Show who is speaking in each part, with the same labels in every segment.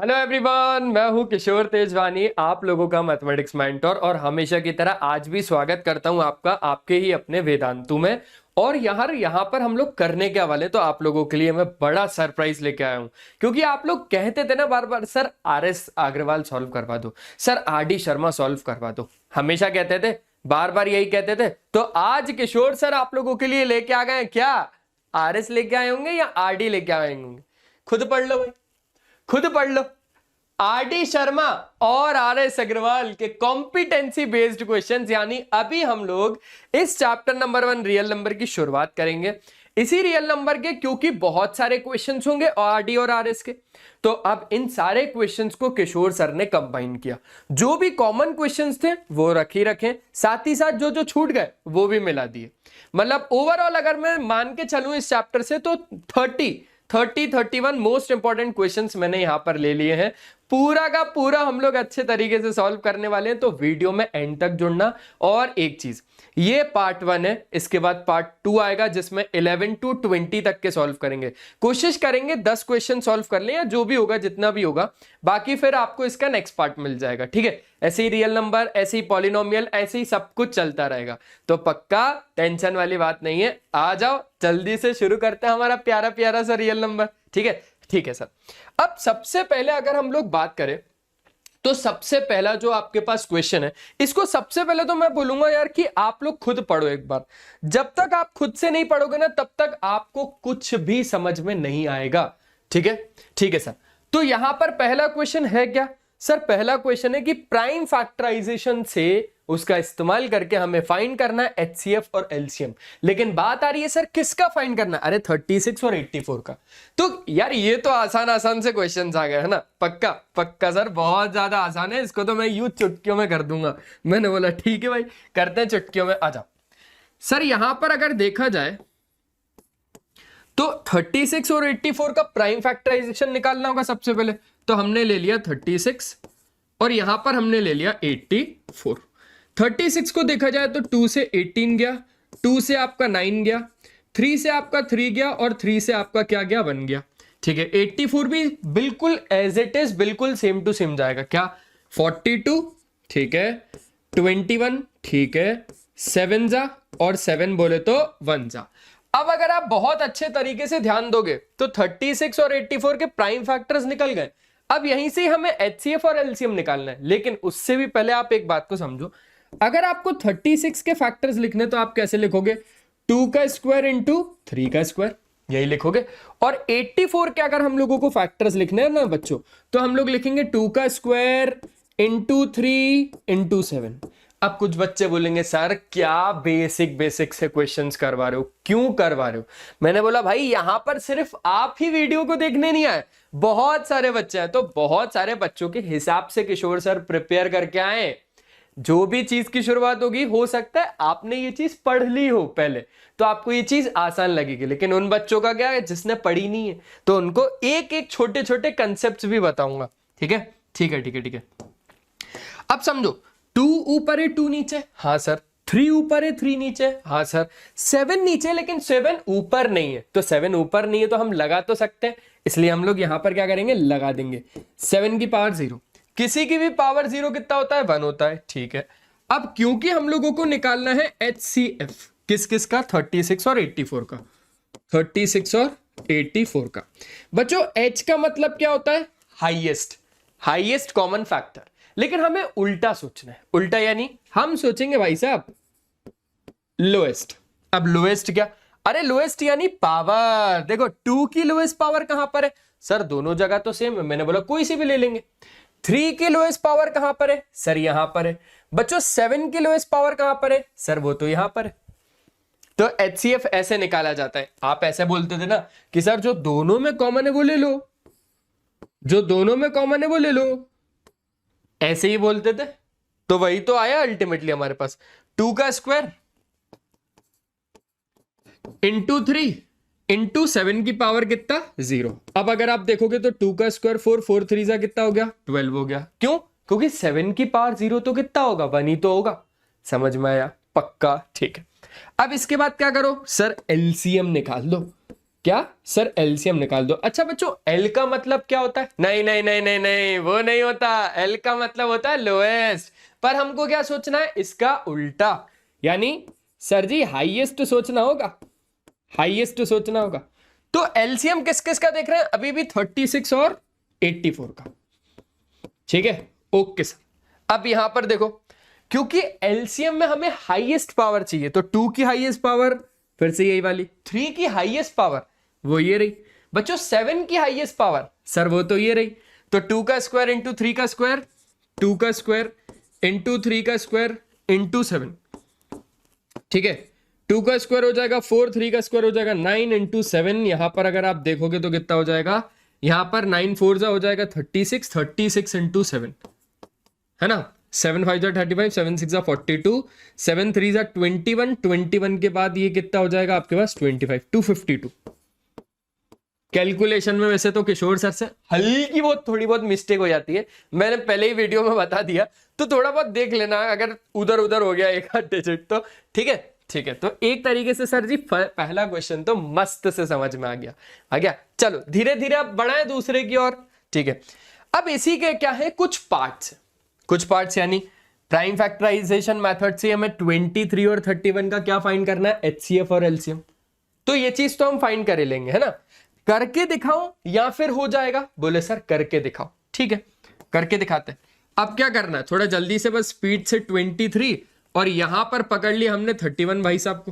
Speaker 1: Hello everyone, मैं हूं किशोर तेजवानी, आप लोगों का मैथमेटिक्स मेंटर। और हमेशा की तरह आज भी स्वागत करता हूं आपका आपके ही अपने वेदांतु में। और यहाँ पर हम लोग करने क्या वाले, तो आप लोगों के लिए मैं बड़ा सरप्राइज लेके आया हूं। क्योंकि आप लोग कहते थे ना बार बार, सर RS अग्रवाल सॉल्व करवा दो, सर RD शर्मा सॉल्व करवा दो, हमेशा कहते थे, बार बार यही कहते थे। तो आज किशोर सर आप लोगों के लिए लेके आ गए। क्या RS लेके आए होंगे या RD लेके आए होंगे? खुद पढ़ लो भाई, खुद पढ़ लो। RD शर्मा और RS अग्रवाल के कॉम्पिटेंसी बेस्ड क्वेश्चंस, यानी अभी हम लोग इस चैप्टर नंबर 1 रियल नंबर की शुरुआत करेंगे। इसी रियल नंबर के, क्योंकि बहुत सारे क्वेश्चंस होंगे RD और RS के, तो अब इन सारे क्वेश्चंस को किशोर सर ने कंबाइन किया। जो भी कॉमन क्वेश्चंस थे वो रखे, साथ ही साथ जो जो छूट गए वो भी मिला दिए। मतलब ओवरऑल अगर मैं मान के चलूं इस चैप्टर से, तो 31 मोस्ट इंपॉर्टेंट क्वेश्चंस मैंने यहां पर ले लिए हैं। पूरा का पूरा हम लोग अच्छे तरीके से सॉल्व करने वाले हैं, तो वीडियो में एंड तक जुड़ना। और एक चीज, ये पार्ट 1 है, इसके बाद पार्ट 2 आएगा जिसमें 11 to 20 तक के सॉल्व करेंगे। कोशिश करेंगे 10 क्वेश्चन सॉल्व कर लें, या जो भी होगा जितना भी होगा, बाकी फिर आपको इसका नेक्स्ट पार्ट मिल जाएगा। ठीक है, ऐसे ही रियल नंबर, ऐसे ही पॉलिनोमियल, ऐसे ही सब कुछ चलता रहेगा। तो पक्का टेंशन वाली बात नहीं है, आ जाओ जल्दी से शुरू करते हैं हमारा प्यारा प्यारा सा रियल नंबर। ठीक है, ठीक है सर। अब सबसे पहले अगर हम लोग बात करें, तो सबसे पहला जो आपके पास क्वेश्चन है, इसको सबसे पहले तो मैं बोलूंगा यार कि आप लोग खुद पढ़ो एक बार। जब तक आप खुद से नहीं पढ़ोगे ना, तब तक आपको कुछ भी समझ में नहीं आएगा। ठीक है, ठीक है सर। तो यहां पर पहला क्वेश्चन है क्या सर? पहला क्वेश्चन है कि प्राइम फैक्टराइजेशन से उसका इस्तेमाल करके हमें फाइंड करना है HCF और LCM। लेकिन बात आ रही है सर किसका फाइंड करना है? अरे 36 और 84 का। तो यार ये तो आसान आसान से क्वेश्चंस आ गए है ना। पक्का पक्का सर, बहुत ज्यादा आसान है, इसको तो मैं यूं चुटकियों में कर दूंगा। मैंने बोला ठीक है भाई, करते हैं चुटकियों में। आ जाओ सर। यहां पर अगर देखा जाए तो 36 और 84 का प्राइम फैक्टराइजेशन निकालना होगा सबसे पहले। तो हमने ले लिया 36 और यहां पर हमने ले लिया 84। 36 को देखा जाए तो 2 से 18 गया, 2 से आपका 9 गया, 3 से आपका 3 गया, और 3 से आपका क्या गया? 1 गया। ठीक है, 84 भी बिल्कुल एज इट इज, बिल्कुल सेम टू सेम जाएगा। क्या? 42, ठीक है, 21, ठीक है, 7 जा, और 7 बोले तो 1 जा। अब अगर आप बहुत अच्छे तरीके से ध्यान दोगे तो 36 और 84 के प्राइम फैक्टर्स निकल गए। अब यहीं से हमें HCF और LCM निकालना है। लेकिन उससे भी पहले आप एक बात को समझो, अगर आपको 36 के फैक्टर्स लिखने तो आप कैसे लिखोगे? 2 का स्क्वायर इंटू 3 का स्क्वायर, यही लिखोगे। और 84 के अगर हम लोगों को फैक्टर्स लिखने हैं ना बच्चों, तो हम लोग लिखेंगे 2 का स्क्वायर इंटू 3 इंटू 7। अब कुछ बच्चे बोलेंगे सर क्या बेसिक से क्वेश्चंस करवा रहे हो, क्यों करवा रहे हो? मैंने बोला भाई यहां पर सिर्फ आप ही वीडियो को देखने नहीं आए, बहुत सारे बच्चे हैं। तो बहुत सारे बच्चों के हिसाब से किशोर सर प्रिपेयर करके आए। जो भी चीज की शुरुआत होगी, हो सकता है आपने ये चीज पढ़ ली हो पहले, तो आपको ये चीज आसान लगेगी। लेकिन उन बच्चों का क्या है जिसने पढ़ी नहीं है, तो उनको एक एक छोटे छोटे कंसेप्ट भी बताऊंगा। ठीक है, ठीक है, ठीक है, ठीक है। अब समझो, 2 ऊपर है 2 नीचे, हाँ सर। 3 ऊपर है 3 नीचे, हाँ सर। 7 नीचे, लेकिन 7 ऊपर नहीं है। तो 7 ऊपर नहीं है तो हम लगा तो सकते हैं, इसलिए हम लोग यहां पर क्या करेंगे? लगा देंगे। 7 की पावर 0, किसी की भी पावर 0 कितना होता है? 1 होता है। ठीक है, अब क्योंकि हम लोगों को निकालना है HCF, किस किस का? 36 और 84 का। 36 और 84 का। बच्चों H का मतलब क्या होता है? Highest, highest common factor. लेकिन हमें उल्टा सोचना है। उल्टा यानी हम सोचेंगे भाई साहब लोएस्ट। अब लोएस्ट क्या? अरे लोएस्ट यानी पावर। देखो 2 की लोएस्ट पावर कहां पर है सर? दोनों जगह तो सेम है। मैंने बोला कोई सी भी ले लेंगे। 3 की लोएस्ट पावर कहां पर है सर? यहां पर है। बच्चों 7 की लोएस्ट पावर कहां पर है सर? वो तो यहां पर है। तो HCF ऐसे निकाला जाता है। आप ऐसे बोलते थे ना कि सर जो दोनों में कॉमन है वो ले लो, जो दोनों में कॉमन है वो ले लो, ऐसे ही बोलते थे। तो वही तो आया अल्टीमेटली हमारे पास। 2 का स्क्वायर इंटू 3 इंटू 7 की पावर कितना? 0। अब अगर आप देखोगे तो 2 का स्क्वायर 4, 4 3 जा कितना हो गया? 12 हो गया। क्यों? क्योंकि 7 की पावर 0 तो कितना होगा? 1 ही तो होगा। समझ में आया? पक्का, ठीक है। अब इसके बाद क्या करो सर? LCM निकाल दो। क्या सर एलसीएम निकाल दो। अच्छा बच्चों एल का मतलब क्या होता है? नहीं नहीं नहीं नहीं नहीं, वो नहीं होता। एल का मतलब होता है लोएस्ट, पर हमको क्या सोचना है? इसका उल्टा, यानी सर जी हाईएस्ट सोचना होगा, हाईएस्ट सोचना होगा। तो एलसीएम किस किस का देख रहे हैं? अभी भी 36 और 84 का। ठीक है, ओके सर। अब यहां पर देखो, क्योंकि एलसीएम में हमें हाईएस्ट पावर चाहिए, तो 2 की हाईएस्ट पावर फिर से यही वाली, 3 की हाईएस्ट पावर वो ये रही बच्चों, 7 की हाईएस्ट पावर सर वो तो ये रही। तो 2 का स्क्वायर इंटू 3 का स्क्वायर, 2 का स्क्वायर इंटू 3 का स्क्वायर इंटू 7। ठीक है, 2 का स्क्वायर हो जाएगा 4, 3 का स्क्वायर हो जाएगा 9 इंटू 7। यहां पर अगर आप देखोगे तो कितना हो जाएगा? यहां पर 9 4 जा हो जाएगा 36, 36 इंटू 7 है ना। 7 5 जा 35, 7 6 जा 42, 7 3 जा 21, 21 के बाद ये कितना हो जाएगा आपके पास? 25, 252। कैलकुलेशन में वैसे तो किशोर सर से हल्की बहुत थोड़ी बहुत मिस्टेक हो जाती है, मैंने पहले ही वीडियो में बता दिया, तो थोड़ा बहुत देख लेना अगर उधर उधर हो गया एक आध डिजिट तो। ठीक है ठीक है, तो एक तरीके से सर जी पहला क्वेश्चन तो मस्त से समझ में आ गया। चलो धीरे धीरे अब बढ़ाएं दूसरे की ओर। ठीक है, अब इसी के क्या है कुछ पार्ट्स यानी प्राइम फैक्टराइजेशन मेथड से हमें 23 और 31 का क्या फाइंड करना है? एचसीएफ और एलसीएम। तो ये चीज तो हम फाइंड कर लेंगे है ना। करके दिखाओ या फिर हो जाएगा? बोले सर करके दिखाओ। ठीक है, करके दिखाते हैं। अब क्या करना है, थोड़ा जल्दी से बस स्पीड से 23 और यहां पर पकड़ लिया हमने 31 भाई साहब को।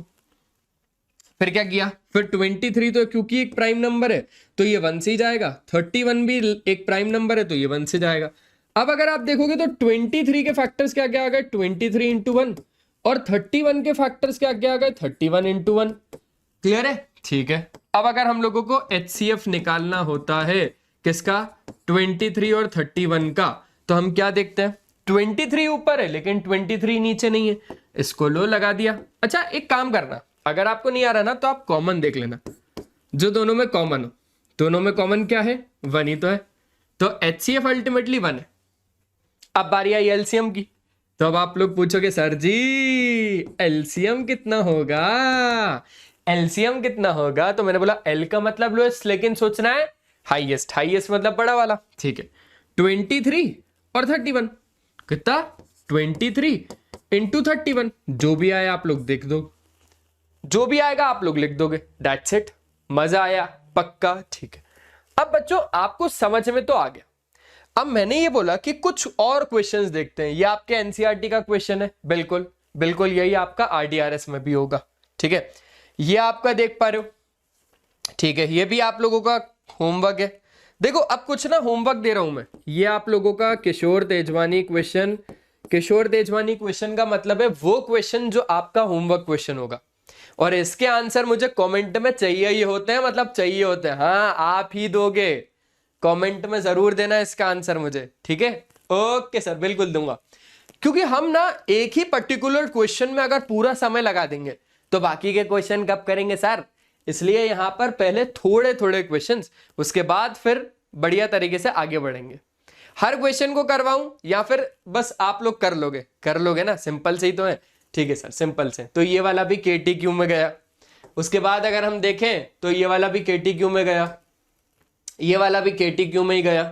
Speaker 1: फिर क्या किया? फिर 23 तो क्योंकि एक प्राइम नंबर है तो ये 1 से ही जाएगा, 31 भी एक प्राइम नंबर है तो ये 1 से जाएगा। अब अगर आप देखोगे तो 23 के फैक्टर्स क्या क्या आ गए? 23 इंटू 1, और 31 के फैक्टर्स क्या क्या आ गए? 31 इंटू 1। क्लियर है? ठीक है, अब अगर हम लोगों को एचसीएफ निकालना होता है किसका? 23 और 31 का, तो हम क्या देखते हैं? 23 ऊपर है लेकिन 23 नीचे नहीं है, इसको लो लगा दिया। अच्छा एक काम करना, अगर आपको नहीं आ रहा ना तो आप कॉमन देख लेना, जो दोनों में कॉमन हो। दोनों में कॉमन क्या है? 1 ही तो है, तो एचसीएफ अल्टीमेटली 1 है। अब बारी आई एलसीएम की, तो अब आप लोग पूछोगे सर जी एलसीएम कितना होगा? एलसीएम कितना होगा? तो मैंने बोला एल का मतलब लोएस्ट, लेकिन सोचना है हाईएस्ट, हाईएस्ट मतलब बड़ा वाला। ठीक है, 23 और 31 कितना? 23 इंटू 31, जो भी आया आप लोग देख दो, जो भी आएगा आप लोग लिख दोगे, दैट्स इट। मजा आया? पक्का? ठीक है। अब बच्चों आपको समझ में तो आ गया। अब मैंने ये बोला कि कुछ और क्वेश्चंस देखते हैं। ये आपके एनसीईआरटी का क्वेश्चन है, बिल्कुल बिल्कुल यही आपका आरडीआरएस में भी होगा। ठीक है, ये आपका देख पा रहे हो। ठीक है, ये भी आप लोगों का होमवर्क है। देखो अब कुछ ना होमवर्क दे रहा हूं मैं, ये आप लोगों का किशोर तेजवानी क्वेश्चन। किशोर तेजवानी क्वेश्चन का मतलब है वो क्वेश्चन जो आपका होमवर्क क्वेश्चन होगा, और इसके आंसर मुझे कमेंट में चाहिए ही होते हैं, मतलब चाहिए होते हैं। हाँ आप ही दोगे, कमेंट में जरूर देना इसका आंसर मुझे। ठीक है, ओके सर बिल्कुल दूंगा, क्योंकि हम ना एक ही पर्टिकुलर क्वेश्चन में अगर पूरा समय लगा देंगे तो बाकी के क्वेश्चन कब करेंगे सर। इसलिए यहां पर पहले थोड़े थोड़े क्वेश्चंस, उसके बाद फिर बढ़िया तरीके से आगे बढ़ेंगे। हर क्वेश्चन को करवाऊं या फिर बस आप लोग कर लोगे ना? सिंपल से ही तो है। ठीक है सर, सिंपल से। तो ये वाला भी केटीक्यू में गया, उसके बाद अगर हम देखें तो ये वाला भी केटीक्यू में गया, ये वाला भी केटीक्यू में ही गया।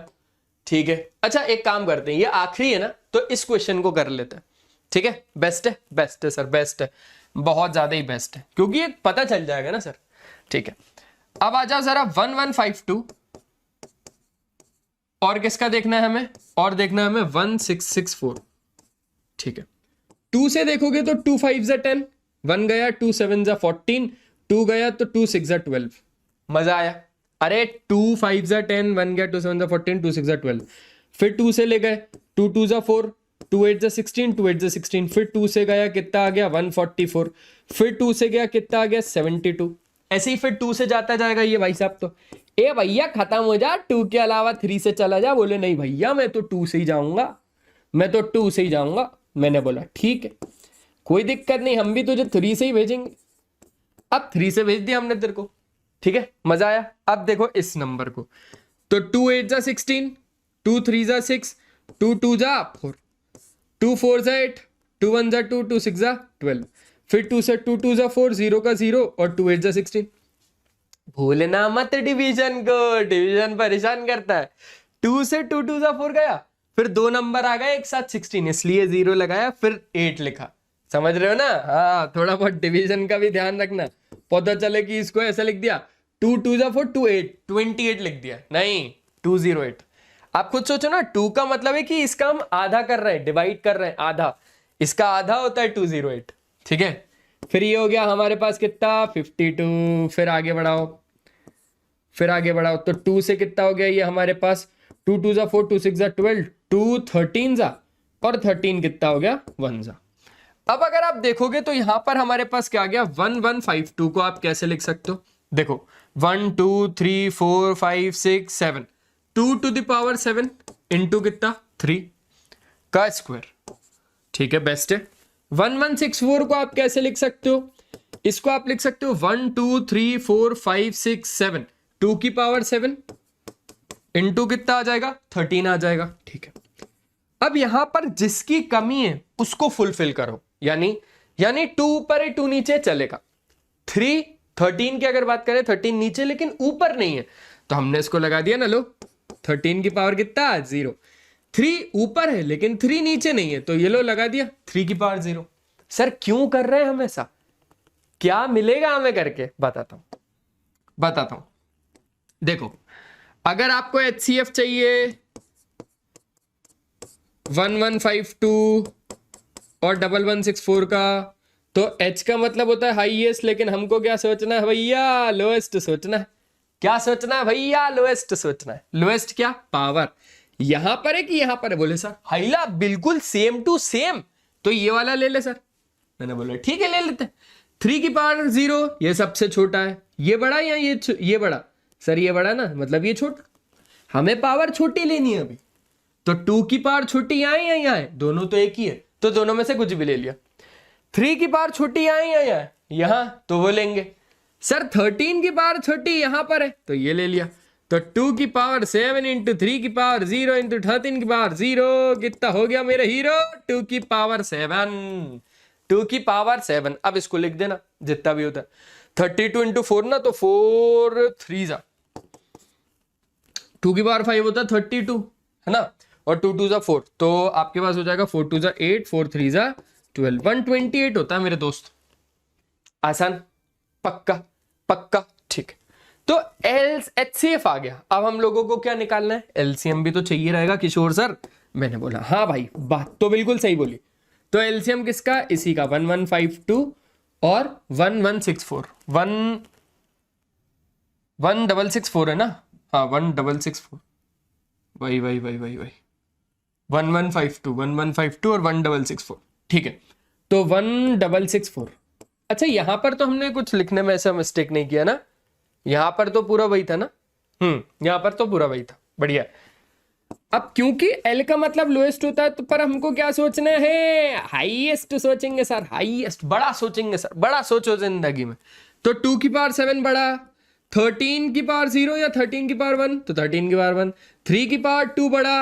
Speaker 1: ठीक है, अच्छा एक काम करते हैं, ये आखिरी है ना तो इस क्वेश्चन को कर लेते हैं। ठीक है, बेस्ट है सर, बेस्ट है, बहुत ज्यादा ही बेस्ट है, क्योंकि ये पता चल जाएगा ना सर। ठीक है, अब आ जाओ जरा 1152, और किसका देखना है हमें? और देखना है हमें 1664। ठीक है, 2 से देखोगे तो 2 5 जा 10, 1 गया, 2 7 जा 14, 2 गया तो 2 6 जा 12। मजा आया? अरे 2 5 जा 10, 1 गया, 2 7 जा 14, 2 6 जा 12। फिर 2 से ले गए, 2 2 जा 4, 2 8 जा 16, 2 8 जा 16। फिर 2 से गया कितना आ गया? 144। फिर 2 से गया कितना आ गया? 72। ऐसे ही फिर 2 से जाता जाएगा ये भाई साहब। तो ए भैया खत्म हो जा, 2 के अलावा 3 से चला जा। बोले नहीं भैया मैं तो 2 से ही जाऊंगा, मैं तो 2 से ही जाऊंगा। मैंने बोला ठीक है कोई दिक्कत नहीं, हम भी तुझे 3 से ही भेजेंगे। अब 3 से भेज दिया हमने तेरे को। ठीक है, मजा आया? अब देखो इस नंबर को, तो 2 8 जा 16, 2 3 जा 6, 2 2 जा 4, 2 4 जा 8, 2 1 जा 2, 2 6 जा 12। फिर 2 से 2 2 जा 4, 0 का 0, और 2 8 जा 16। भूलना मत डिवीजन को, डिवीजन परेशान करता है। 2 से 2 2 जा 4 गया, फिर 2 नंबर आ गए एक साथ 16, इसलिए 0 लगाया, फिर 8 लिखा। समझ रहे हो ना? हाँ, थोड़ा बहुत डिवीजन का भी ध्यान रखना, पता चले कि इसको ऐसा लिख दिया 2 2 जा 4 28 लिख दिया, नहीं 208। आप खुद सोचो ना, 2 का मतलब है कि इसका हम आधा कर रहे हैं, डिवाइड कर रहे हैं, आधा, इसका आधा होता है 208। ठीक है, फिर ये हो गया हमारे पास कितना 52, फिर आगे बढ़ाओ, फिर आगे बढ़ाओ तो 2 से कितना हो गया ये हमारे पास 2 2 जा 4 2 6 जा 12 2 13 जा, और 13 कितना हो गया 1 जा। अब अगर आप देखोगे तो यहां पर हमारे पास क्या आ गया 1152 को आप कैसे लिख सकते हो? देखो 1 2 3 4 5 6 7, 2 टू द पावर 7 इंटू कितना 3 का स्क्वायर। ठीक है, बेस्ट है। 1164 को आप कैसे लिख सकते हो? इसको आप लिख सकते हो 1 2 3 4 5 6 7, 2 की पावर 7 इंटू कितना आ जाएगा 13 आ जाएगा। ठीक है, अब यहां पर जिसकी कमी है उसको फुलफिल करो, यानी 2 ऊपर है 2 नीचे चलेगा। 13 की अगर बात करें 13 नीचे लेकिन ऊपर नहीं है, तो हमने इसको लगा दिया ना, लो 13 की पावर कितना 0, 3 ऊपर है लेकिन 3 नीचे नहीं है, तो ये लो लगा दिया 3 की पावर 0। सर क्यों कर रहे हैं हम ऐसा, क्या मिलेगा हमें करके? बताता हूं। देखो, अगर आपको HCF चाहिए 1152 और 1164 का, तो H का मतलब होता है हाईएस्ट, लेकिन हमको क्या सोचना है भैया? लोएस्ट सोचना है। क्या सोचना है भैया? लोएस्ट सोचना है। लोएस्ट क्या? पावर। यहां पर है कि यहां पर है? बोले सर हाइला बिल्कुल सेम टू सेम, तो ये वाला ले ले सर। मैंने बोला ठीक है ले लेते हैं। 3 की पावर 0 ये सबसे छोटा है, ये बड़ा या ये बड़ा? सर ये बड़ा ना, मतलब ये छोटा, हमें पावर छोटी लेनी है अभी, तो 2 की पावर छोटी यहाँ है या यहाँ है? दोनों तो एक ही है, तो दोनों में से कुछ भी ले लिया। 3 की पावर छोटी यहाँ है या यहाँ है? यहाँ, तो वो लेंगे। सर 13 की पावर छोटी यहाँ पर है, तो ये ले लिया। तो 2 की पावर 7 इंटू 3 की पावर 0 इंटू 13 की पावर 0 कितना हो गया मेरे हीरो? 2 की पावर 7, 2 की पावर 7। अब इसको लिख देना जितना भी होता है। 32 इंटू 4 ना, तो 4 3 जा, 2 की पावर 5 होता है 32, है ना, और 2 2 जा 4, तो आपके पास हो जाएगा 4 2 जा 8 4 3 जा 12, 128 होता है मेरे दोस्त। आसान, पक्का पक्का। ठीक, तो HCF आ गया। अब हम लोगों को क्या निकालना है? LCM भी तो चाहिए रहेगा किशोर सर। मैंने बोला हाँ भाई, बात तो बिल्कुल सही बोली। तो LCM किसका? इसी का 1152 और 1164, 1664 है ना? हाँ 1664, वही 1152 और 1664। ठीक है, तो 1664। अच्छा यहां पर तो हमने कुछ लिखने में ऐसा मिस्टेक नहीं किया ना, यहां पर तो पूरा वही था ना? यहां पर तो पूरा वही था, बढ़िया। अब क्योंकि L का मतलब लोएस्ट होता है, तो पर हमको क्या सोचना है? हाईएस्ट सोचेंगे सर, हाईएस्ट, बड़ा सोचेंगे सर, बड़ा सोचो जिंदगी में। तो 2 की पावर 7 बड़ा, 13 की पावर 0 या 13 की पावर 1, तो 13 की पावर 1, 3 की पावर 2 बड़ा,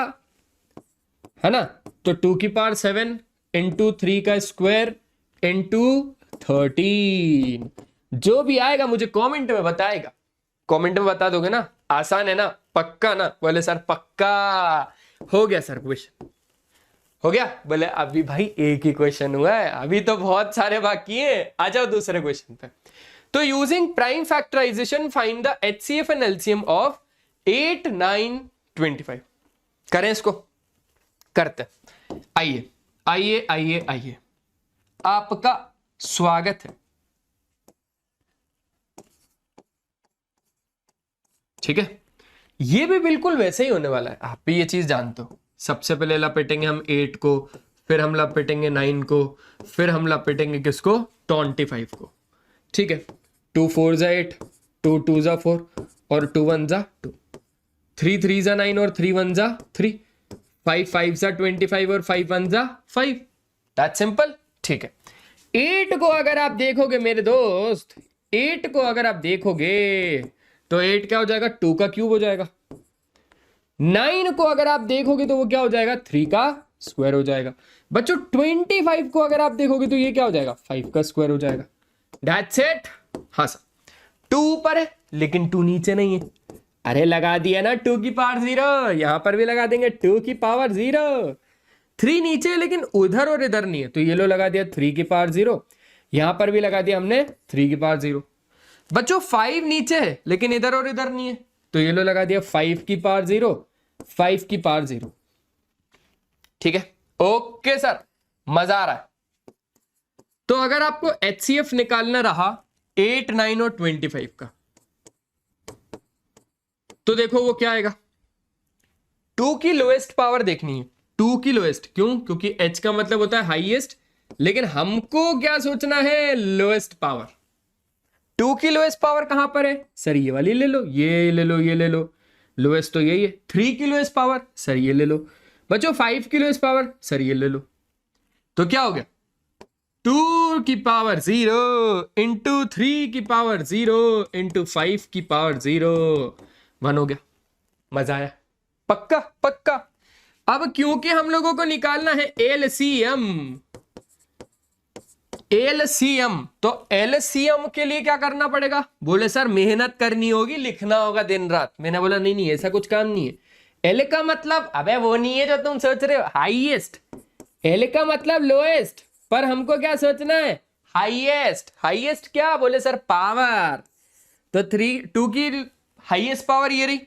Speaker 1: है ना, तो 2 की पावर 7 इंटू 3 का स्क्वायर इंटू 13। जो भी आएगा मुझे कमेंट में बताएगा, कमेंट में बता दोगे ना? आसान है ना? पक्का ना? बोले सर पक्का। हो गया सर क्वेश्चन, हो गया? बोले अभी भाई एक ही क्वेश्चन हुआ है, अभी तो बहुत सारे बाकी हैं। आ जाओ दूसरे क्वेश्चन पे। तो using prime factorization find the HCF and LCM of 8 9 25। करें इसको, करते। आइए आइए आइए आइए, आपका स्वागत है। ठीक है, ये भी बिल्कुल वैसे ही होने वाला है, आप भी ये चीज जानते हो। सबसे पहले लपेटेंगे हम 8 को, फिर हम लपेटेंगे 9 को, फिर हम लपेटेंगे किसको? 25 को। ठीक है, 2 4 जा 8, 2 2 जा 4 और 2 1 जा 2, 3 3 जा 9 और 3 1 जा 3, 5 5 जा 25 और 5 1 जा 5। That simple. ठीक है, 8 को अगर आप देखोगे मेरे दोस्त, 8 को अगर आप देखोगे तो 8 क्या हो जाएगा? 2 का क्यूब हो जाएगा। 9 को अगर आप देखोगे तो वो क्या हो जाएगा? 3 का स्क्वायर हो जाएगा। बच्चों 25 को अगर आप देखोगे तो ये क्या हो जाएगा? 5 का स्क्वायर हो जाएगा। That's it. हाँ सर, 2 ऊपर है लेकिन 2 नीचे नहीं है। अरे लगा दिया ना 2 की पावर 0, यहां पर भी लगा देंगे 2 की पावर 0। 3 नीचे है लेकिन उधर और इधर नहीं है, तो ये लो लगा दिया 3 की पावर 0। यहां पर भी लगा दिया हमने 3 की पावर 0। बच्चों 5 नीचे है लेकिन इधर और इधर नहीं है, तो ये लो लगा दिया 5 की पावर 0, 5 की पावर 0। ठीक है, ओके सर, मजा आ रहा है। तो अगर आपको HCF निकालना रहा 8, 9 और 25 का, तो देखो वो क्या आएगा। 2 की लोएस्ट पावर देखनी है, 2 की लोएस्ट, क्यों? क्योंकि H का मतलब होता है हाईएस्ट, लेकिन हमको क्या सोचना है, लोएस्ट पावर। 2 की लोएस्ट पावर कहां पर है सर, ये वाली ले लो, ये ले लो, ये ले लो, लोएस्ट तो यही है। 3 की लोएस्ट पावर सर ये ले लो। बच्चों 5 की लोएस्ट पावर सर ये ले लो। तो क्या हो गया, 2 की पावर 0 इंटू 3 की पावर 0 इंटू 5 की पावर 0, 1 हो गया। मजा आया, पक्का पक्का। अब क्योंकि हम लोगों को निकालना है LCM, LCM, तो LCM के लिए क्या करना पड़ेगा? बोले सर मेहनत करनी होगी, लिखना होगा दिन रात। मैंने बोला नहीं नहीं, ऐसा कुछ काम नहीं है। L का मतलब अबे वो नहीं है जो तुम सोच रहे हो, हाईएस्ट। L का मतलब लोएस्ट, पर हमको क्या सोचना है, हाईएस्ट। हाईएस्ट क्या? बोले सर पावर। तो 2 की हाईएस्ट पावर ये रही,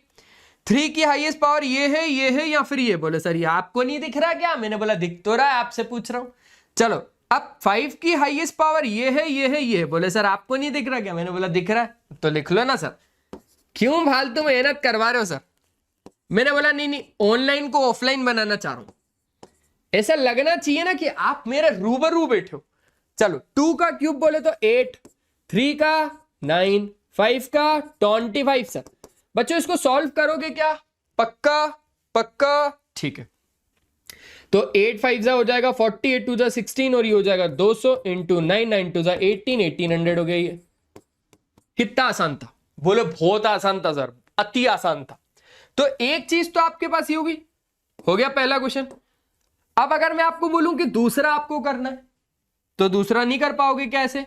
Speaker 1: 3 की हाईएस्ट पावर ये है या फिर ये? बोले सर ये आपको नहीं दिख रहा क्या? मैंने बोला दिख तो रहा है, आपसे पूछ रहा हूं। चलो अब 5 की हाईएस्ट पावर ये है। बोले सर आपको नहीं दिख रहा क्या? मैंने बोला दिख रहा है, तो लिख लो ना सर, क्यों फालतू मेहनत करवा रहे हो सर? मैंने बोला नहीं नहीं, ऑनलाइन को ऑफलाइन बनाना चाह रहा हूं, ऐसा लगना चाहिए ना कि आप मेरे रूबरू बैठे हो। चलो 2 का क्यूब बोले तो 8, 3 का 9, 5 का 25 सर। बच्चों इसको सॉल्व करोगे क्या? पक्का पक्का, ठीक है। तो 8 5 हो जाएगा 40, 8 2 16 और ये हो जाएगा 200 इंटू 9, 9 2 18, 1800 हो गया। ये कितना आसान था? बोले बहुत आसान था सर, अति आसान था। तो एक चीज तो आपके पास ही होगी, हो गया पहला क्वेश्चन। अब अगर मैं आपको बोलूं कि दूसरा आपको करना है, तो दूसरा नहीं कर पाओगे क्या? ऐसे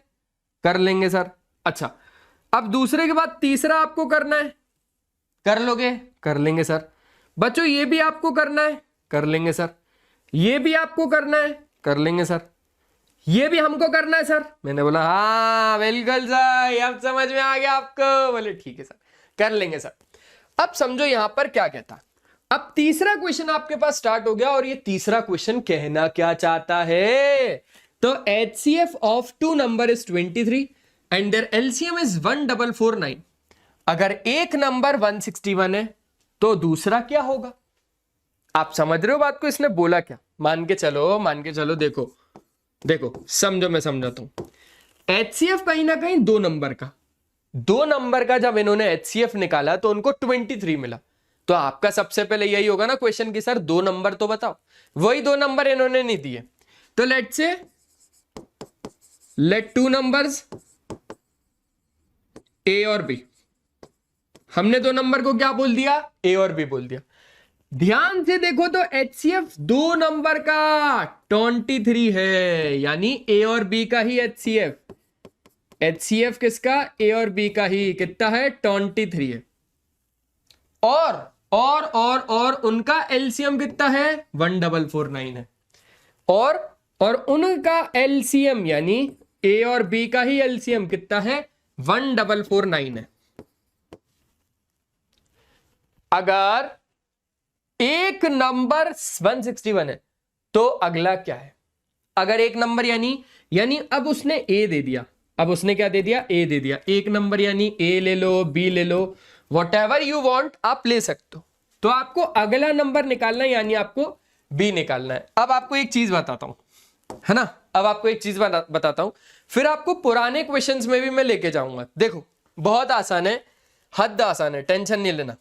Speaker 1: कर लेंगे सर। अच्छा, अब दूसरे के बाद तीसरा आपको करना है, कर लोगे? कर लेंगे सर। बच्चों ये भी आपको करना है, कर लेंगे सर। ये भी आपको करना है, कर लेंगे सर। ये भी हमको करना है सर। मैंने बोला हाँ बिल्कुल सर, अब समझ में आ गया आपको। बोले ठीक है सर, कर लेंगे सर। अब समझो यहां पर क्या कहता है। अब तीसरा क्वेश्चन आपके पास स्टार्ट हो गया, और ये तीसरा क्वेश्चन कहना क्या चाहता है? तो HCF of 2 number is 23 and their LCM is 1449। अगर एक नंबर 161 है तो दूसरा क्या होगा? आप समझ रहे हो बात को? इसने बोला क्या? मान के चलो, देखो समझो, मैं समझाता हूं। HCF कहीं ना कहीं 2 नंबर का जब इन्होंने HCF निकाला तो उनको 23 मिला। तो आपका सबसे पहले यही होगा ना क्वेश्चन की सर 2 नंबर तो बताओ। वही 2 नंबर इन्होंने नहीं दिए, तो लेट 2 नंबर्स A और B। हमने 2 नंबर को क्या बोल दिया? A और B बोल दिया। ध्यान से देखो तो HCF 2 नंबर का 23 है, यानी A और B का ही HCF किसका? A और B का ही। कितना है? 23 है। और उनका LCM कितना है? 1449 है। और उनका LCM यानी A और B का ही LCM कितना है? 1449 है। अगर एक नंबर 161 है तो अगला क्या है? अगर एक नंबर यानी अब उसने A दे दिया, अब उसने क्या दे दिया? A दे दिया। एक नंबर यानी A ले लो, B ले लो, whatever you want आप ले सकते हो। तो आपको अगला नंबर निकालना है, यानी आपको B निकालना है। अब आपको एक चीज बताता हूं, है ना? अब आपको एक चीज बताता हूं, फिर आपको पुराने क्वेश्चंस में भी मैं लेके जाऊंगा। देखो बहुत आसान है, हद आसान है, टेंशन नहीं लेना।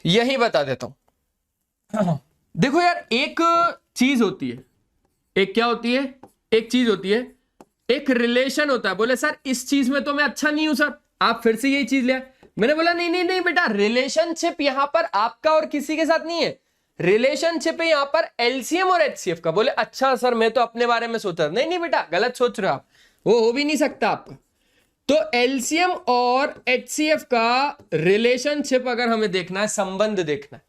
Speaker 1: यही बता देता हूं। देखो यार, एक चीज होती है, एक क्या होती है? एक चीज होती है, एक रिलेशन होता है। बोले सर इस चीज में तो मैं अच्छा नहीं हूं सर, आप फिर से यही चीज ले आए। मैंने बोला नहीं नहीं नहीं बेटा, रिलेशनशिप यहां पर आपका और किसी के साथ नहीं है, रिलेशनशिप है यहां पर LCM और HCF का। बोले अच्छा सर मैं तो अपने बारे में सोच रहा। नहीं नहीं बेटा, गलत सोच रहे हो आप, वो हो भी नहीं सकता आपका। तो एलसीएम और एचसीएफ का रिलेशनशिप अगर हमें देखना है, संबंध देखना है,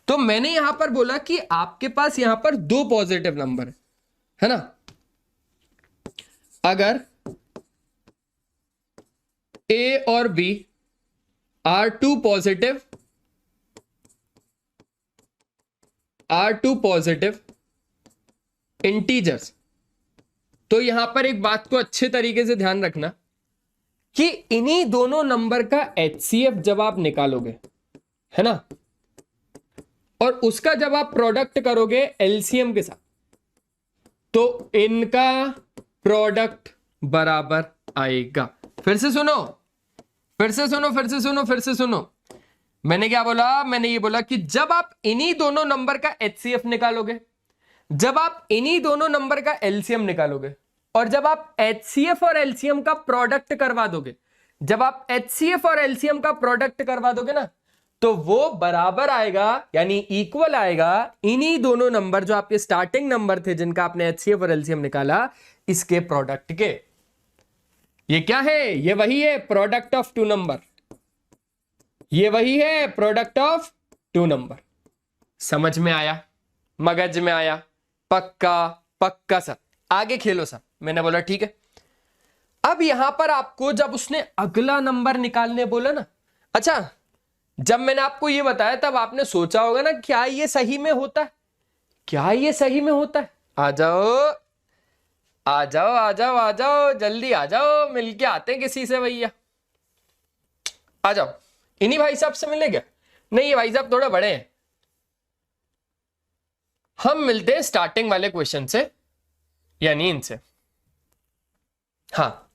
Speaker 1: तो मैंने यहां पर बोला कि आपके पास यहां पर दो पॉजिटिव नंबर है ना। अगर ए और B are two positive integers, तो यहां पर एक बात को अच्छे तरीके से ध्यान रखना कि इन्हीं दोनों नंबर का एचसीएफ जब आप निकालोगे, है ना, और उसका जब आप प्रोडक्ट करोगे एलसीएम के साथ, तो इनका प्रोडक्ट बराबर आएगा। फिर से सुनो, मैंने क्या बोला, मैंने ये बोला कि जब आप इन्हीं दोनों नंबर का एचसीएफ निकालोगे, जब आप इन्हीं दोनों नंबर का एलसीएम निकालोगे, और जब आप एचसीएफ और एलसीएम का प्रोडक्ट करवा दोगे, जब आप एचसीएफ और एलसीएम का प्रोडक्ट करवा दोगे ना, तो वो बराबर आएगा, यानी इक्वल आएगा इन्हीं दोनों नंबर जो आपके स्टार्टिंग नंबर थे जिनका आपने एचसीएफ और एलसीएम निकाला, इसके प्रोडक्ट के। ये क्या है, ये वही है प्रोडक्ट ऑफ टू नंबर, ये वही है प्रोडक्ट ऑफ टू नंबर। समझ में आया, मगज में आया, पक्का पक्का सर, आगे खेलो सर। मैंने बोला ठीक है। अब यहां पर आपको जब उसने अगला नंबर निकालने बोला ना, अच्छा जब मैंने आपको ये बताया तब आपने सोचा होगा ना, क्या ये सही में होता है, क्या ये सही में होता है? आ जाओ आ जाओ आ जाओ आ जाओ, जल्दी आ जाओ, मिलके आते हैं किसी से भैया, आ जाओ। इन्हीं भाई साहब से मिले क्या? नहीं, ये भाई साहब थोड़ा बड़े हैं, हम मिलते हैं स्टार्टिंग वाले क्वेश्चन से, यानी इनसे। हाँ,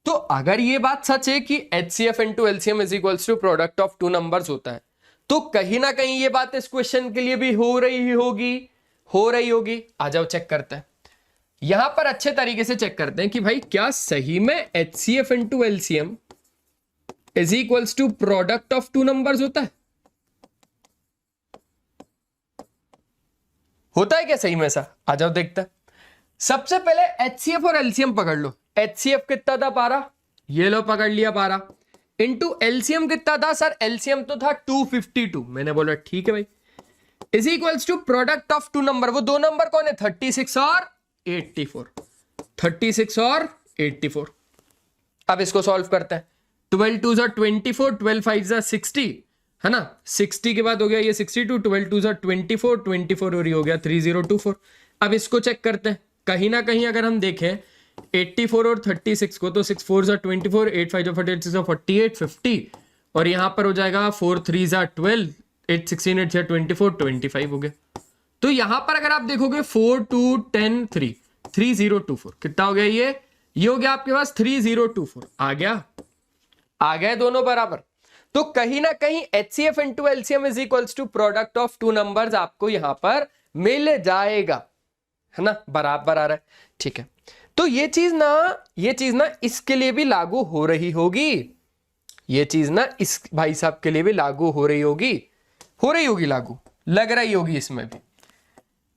Speaker 1: तो अगर ये बात सच है कि HCF into LCM is equals to product of two numbers होता है, तो कहीं ना कहीं ये बात इस क्वेश्चन के लिए भी हो रही होगी। आ जाओ चेक करते हैं, यहां पर अच्छे तरीके से चेक करते हैं कि भाई क्या सही में HCF into LCM is equals to product of two numbers होता है क्या सही में ऐसा? आ जाओ देखते हैं। सबसे पहले HCF और एलसीएम पकड़ लो। HCF कितना था 12, ये लो पकड़ लिया 12, इंटू एलसीएम कितना था सर? एलसीएम तो था 252। मैंने बोला ठीक है भाई, is equals to product of two number. वो दो नंबर कौन है? 36 और 84, 36 और 84। अब इसको सॉल्व करते हैं। 12 2 24, 12 5 60, है ना, 60 के बाद हो गया ये 62, 12 2 24, 24 और ये हो गया 3024। अब इसको चेक करते हैं, कहीं ना कहीं अगर हम देखें 84 और 36 को, तो 6 4 24, 8 5 48, 6 48, 50, और यहां पर हो जाएगा 4 3 12, 8 16 8 24, 25 हो गया। तो यहां पर अगर आप देखोगे 4 2 10 3, 3024 कितना हो गया? ये हो गया आपके पास 3024। आ गया दोनों बराबर। तो कहीं ना कहीं HCF into LCM is equals to product of two numbers आपको यहां पर मिल जाएगा, है ना, बराबर आ रहा है। ठीक है, तो ये चीज ना इसके लिए भी लागू हो रही होगी, ये चीज ना इस भाई साहब के लिए भी लागू हो रही होगी लागू, लग रही होगी इसमें भी,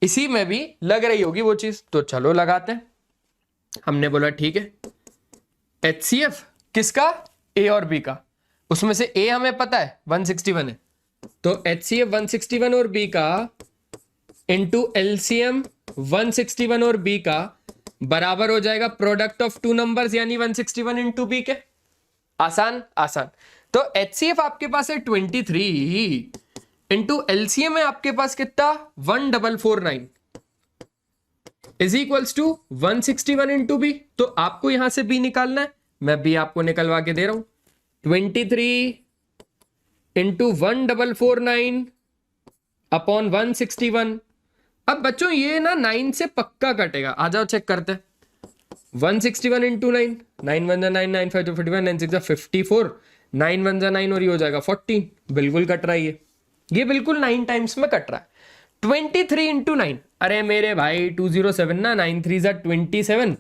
Speaker 1: इसी में भी लग रही होगी वो चीज। तो चलो लगाते हैं। हमने बोला ठीक है, HCF किसका? A और B का। उसमें से A हमें पता है 161 है, तो HCF 161 और B का इंटू LCM 161 और B का बराबर हो जाएगा प्रोडक्ट ऑफ टू नंबर्स, यानी 161 इंटू B के। आसान। तो HCF आपके पास है 23 इंटू LCM है आपके पास कितना? 1449 is equals to 161 into B। तो आपको यहां से B निकालना है, मैं B आपको निकलवा के दे रहा हूं। 23 इंटू 1449 अपॉन 161। अब बच्चों ये ना 9 से पक्का कटेगा, आ जाओ चेक करते हैं। 161 इंटू 9, 9 1 9 9 5 51, 9 6 54, 9 1 9 और ये हो जाएगा 14। बिल्कुल कट रहा है ये बिल्कुल 9 टाइम्स में कट रहा है। 23 इंटू 9, अरे मेरे भाई 207 ना, 9 3 27,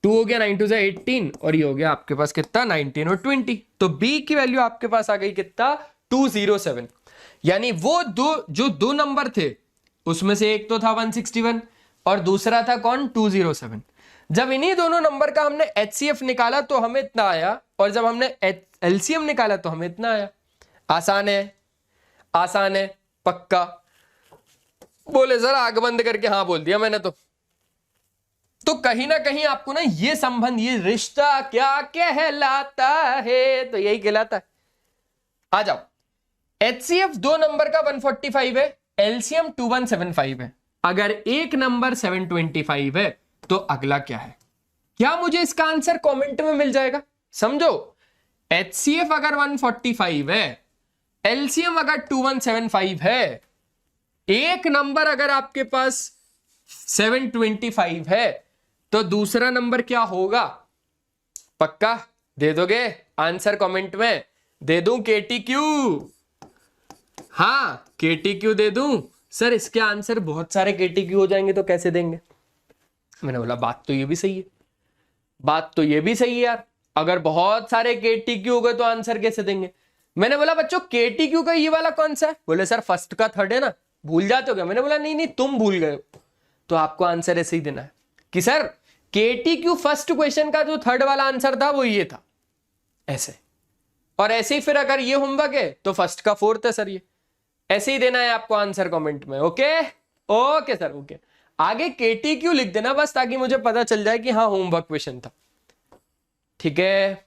Speaker 1: 2 हो गया, 9 2 18, और ये हो गया आपके पास कितना? 19 और 20। तो B की वैल्यू आपके पास आ गई कितना? 207। यानी वो जो दो नंबर थे उसमें से एक तो था 161 और दूसरा था कौन? 207। जब इन्हीं दोनों नंबर का हमने HCF निकाला तो हमें इतना आया, और जब हमने LCM निकाला तो हमें इतना आया। आसान है, आसान है, पक्का। बोले सर आंख बंद करके हाँ बोल दिया मैंने तो कहीं ना कहीं आपको ना ये संबंध, ये रिश्ता क्या कहलाता है, तो यही कहलाता है। आ जाओ, HCF 2 नंबर का 145 है, LCM 2175 है। अगर एक नंबर 725 है तो अगला क्या है? क्या मुझे इसका आंसर कमेंट में मिल जाएगा? समझो, HCF अगर 145 है, LCM अगर 2175 है, एक नंबर अगर आपके पास 725 है, तो दूसरा नंबर क्या होगा? पक्का दे दोगे आंसर कमेंट में? दे दूं KTQ? हाँ KTQ दे दूं? सर इसके आंसर बहुत सारे KTQ हो जाएंगे तो कैसे देंगे? मैंने बोला बात तो ये भी सही है, बात तो ये भी सही है यार, अगर बहुत सारे KTQ हो गए तो आंसर कैसे देंगे? मैंने बोला बच्चों KTQ का ये वाला कौन सा है? बोले सर फर्स्ट का थर्ड है ना, भूल जाते हो क्या? मैंने बोला नहीं नहीं तुम भूल गए हो, तो आपको आंसर ऐसे ही देना है कि सर KTQ फर्स्ट क्वेश्चन का जो थर्ड वाला आंसर था वो ये था, ऐसे। और ऐसे ही फिर अगर ये होमवर्क है तो फर्स्ट का फोर्थ है सर, ये ऐसे ही देना है आपको आंसर कमेंट में। ओके ओके सर ओके, आगे KTQ लिख देना बस, ताकि मुझे पता चल जाए कि हाँ होमवर्क क्वेश्चन था। ठीक है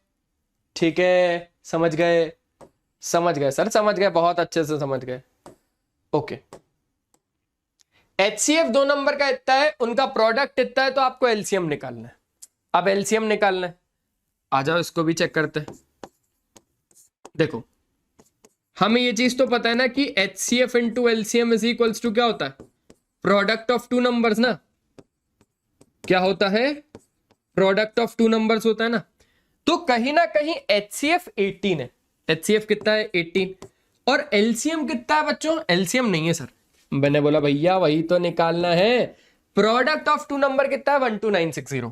Speaker 1: ठीक है, समझ गए? समझ गए सर, समझ गए, बहुत अच्छे से समझ गए। ओके, HCF 2 नंबर का इतना है, उनका प्रोडक्ट इतना है, तो आपको LCM निकालना है। अब LCM निकालना है, आ जाओ इसको भी चेक करते हैं। देखो हमें ये चीज तो पता है ना कि HCF into LCM is equals to क्या होता है? प्रोडक्ट ऑफ टू नंबर्स ना। क्या होता है? प्रोडक्ट ऑफ टू नंबर्स होता है ना। तो कहीं ना कहीं HCF 18 है। HCF कितना है? 18। और LCM कितना है बच्चों? LCM नहीं है सर। मैंने बोला भैया वही तो निकालना है, प्रोडक्ट ऑफ टू नंबर कितना है? 12960।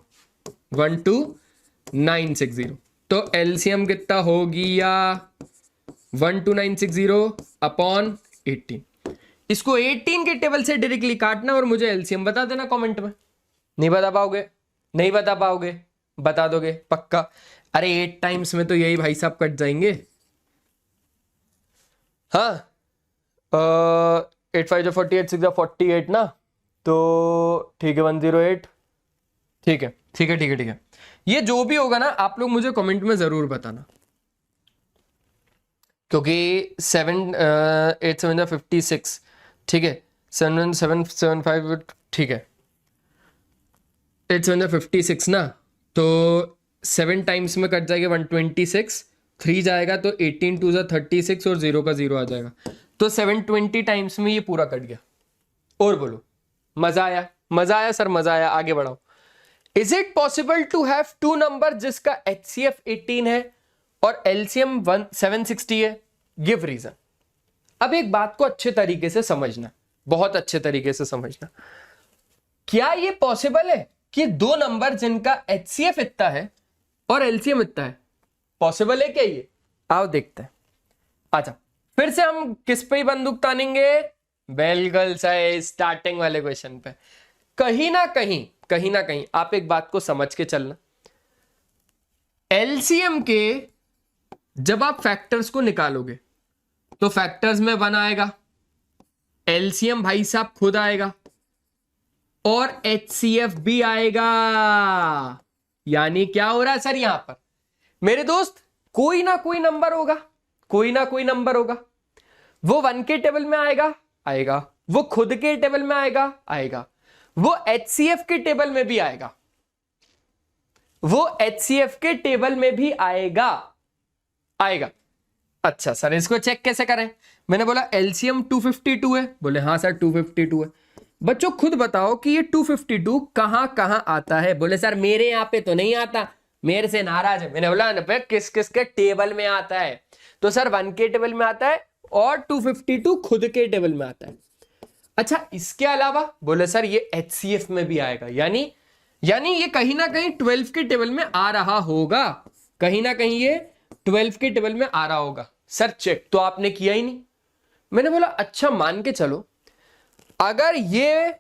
Speaker 1: 12960। तो LCM कितना हो गया? 12960 अपॉन 18। इसको 18 के टेबल से डायरेक्टली काटना और मुझे LCM बता देना कमेंट में। नहीं बता पाओगे? नहीं बता पाओगे? बता दोगे पक्का? अरे 8 टाइम्स में तो यही भाई साहब कट जाएंगे। हाँ 8 5 48 6 48 ना, तो ठीक है 108। ठीक है ठीक है ठीक है ठीक है, ये जो भी होगा ना आप लोग मुझे कमेंट में जरूर बताना, क्योंकि 7 8 7 56, ठीक है 7 7 7 5, ठीक है 8 7 56 ना, तो 7 टाइम्स में कट जाएगा 126, 3 जाएगा तो 18 2 36 और 0 का 0 आ जाएगा, तो 720 टाइम्स में ये पूरा कट गया। और बोलो मजा आया? मजा आया सर, मजा आया। आगे बढ़ाओ। Is it possible to have two number जिसका HCF 18 है और LCM 760 है? Give reason. अब एक बात को अच्छे तरीके से समझना, बहुत अच्छे तरीके से समझना। क्या ये पॉसिबल है कि दो नंबर जिनका HCF इतना है और LCM इतना है? पॉसिबल है क्या ये? आओ देखते हैं। अच्छा फिर से हम किस पे ही बंदूक तानेंगे? बिल्कुल सही, स्टार्टिंग वाले क्वेश्चन पे। कहीं ना कहीं आप एक बात को समझ के चलना, LCM के जब आप फैक्टर्स को निकालोगे तो फैक्टर्स में 1 आएगा, LCM भाई साहब खुद आएगा और HCF भी आएगा। यानी क्या हो रहा है सर यहां पर मेरे दोस्त? कोई ना कोई नंबर होगा, कोई ना कोई नंबर होगा। वो 1 के टेबल में आएगा, वो खुद के टेबल में आएगा, वो HCF के टेबल में भी आएगा, वो HCF के टेबल में भी आएगा। अच्छा सर इसको चेक कैसे करें? मैंने बोला LCM 252 है, बोले हाँ सर 252 है। बच्चों खुद बताओ कि ये 252 कहां आता है? बोले सर मेरे यहां पे तो नहीं आता, मेरे से नाराज है। मैंने बोला किस किस के टेबल में आता है? तो सर 1 के टेबल में आता है और 252 खुद के टेबल में आता है। अच्छा इसके अलावा? बोले सर ये HCF में भी आएगा, यानी ये कहीं ना कहीं 12 के टेबल में आ रहा होगा, कहीं ना कहीं ये 12 के टेबल में आ रहा होगा। सर चेक तो आपने किया ही नहीं। मैंने बोला अच्छा मान के चलो, अगर ये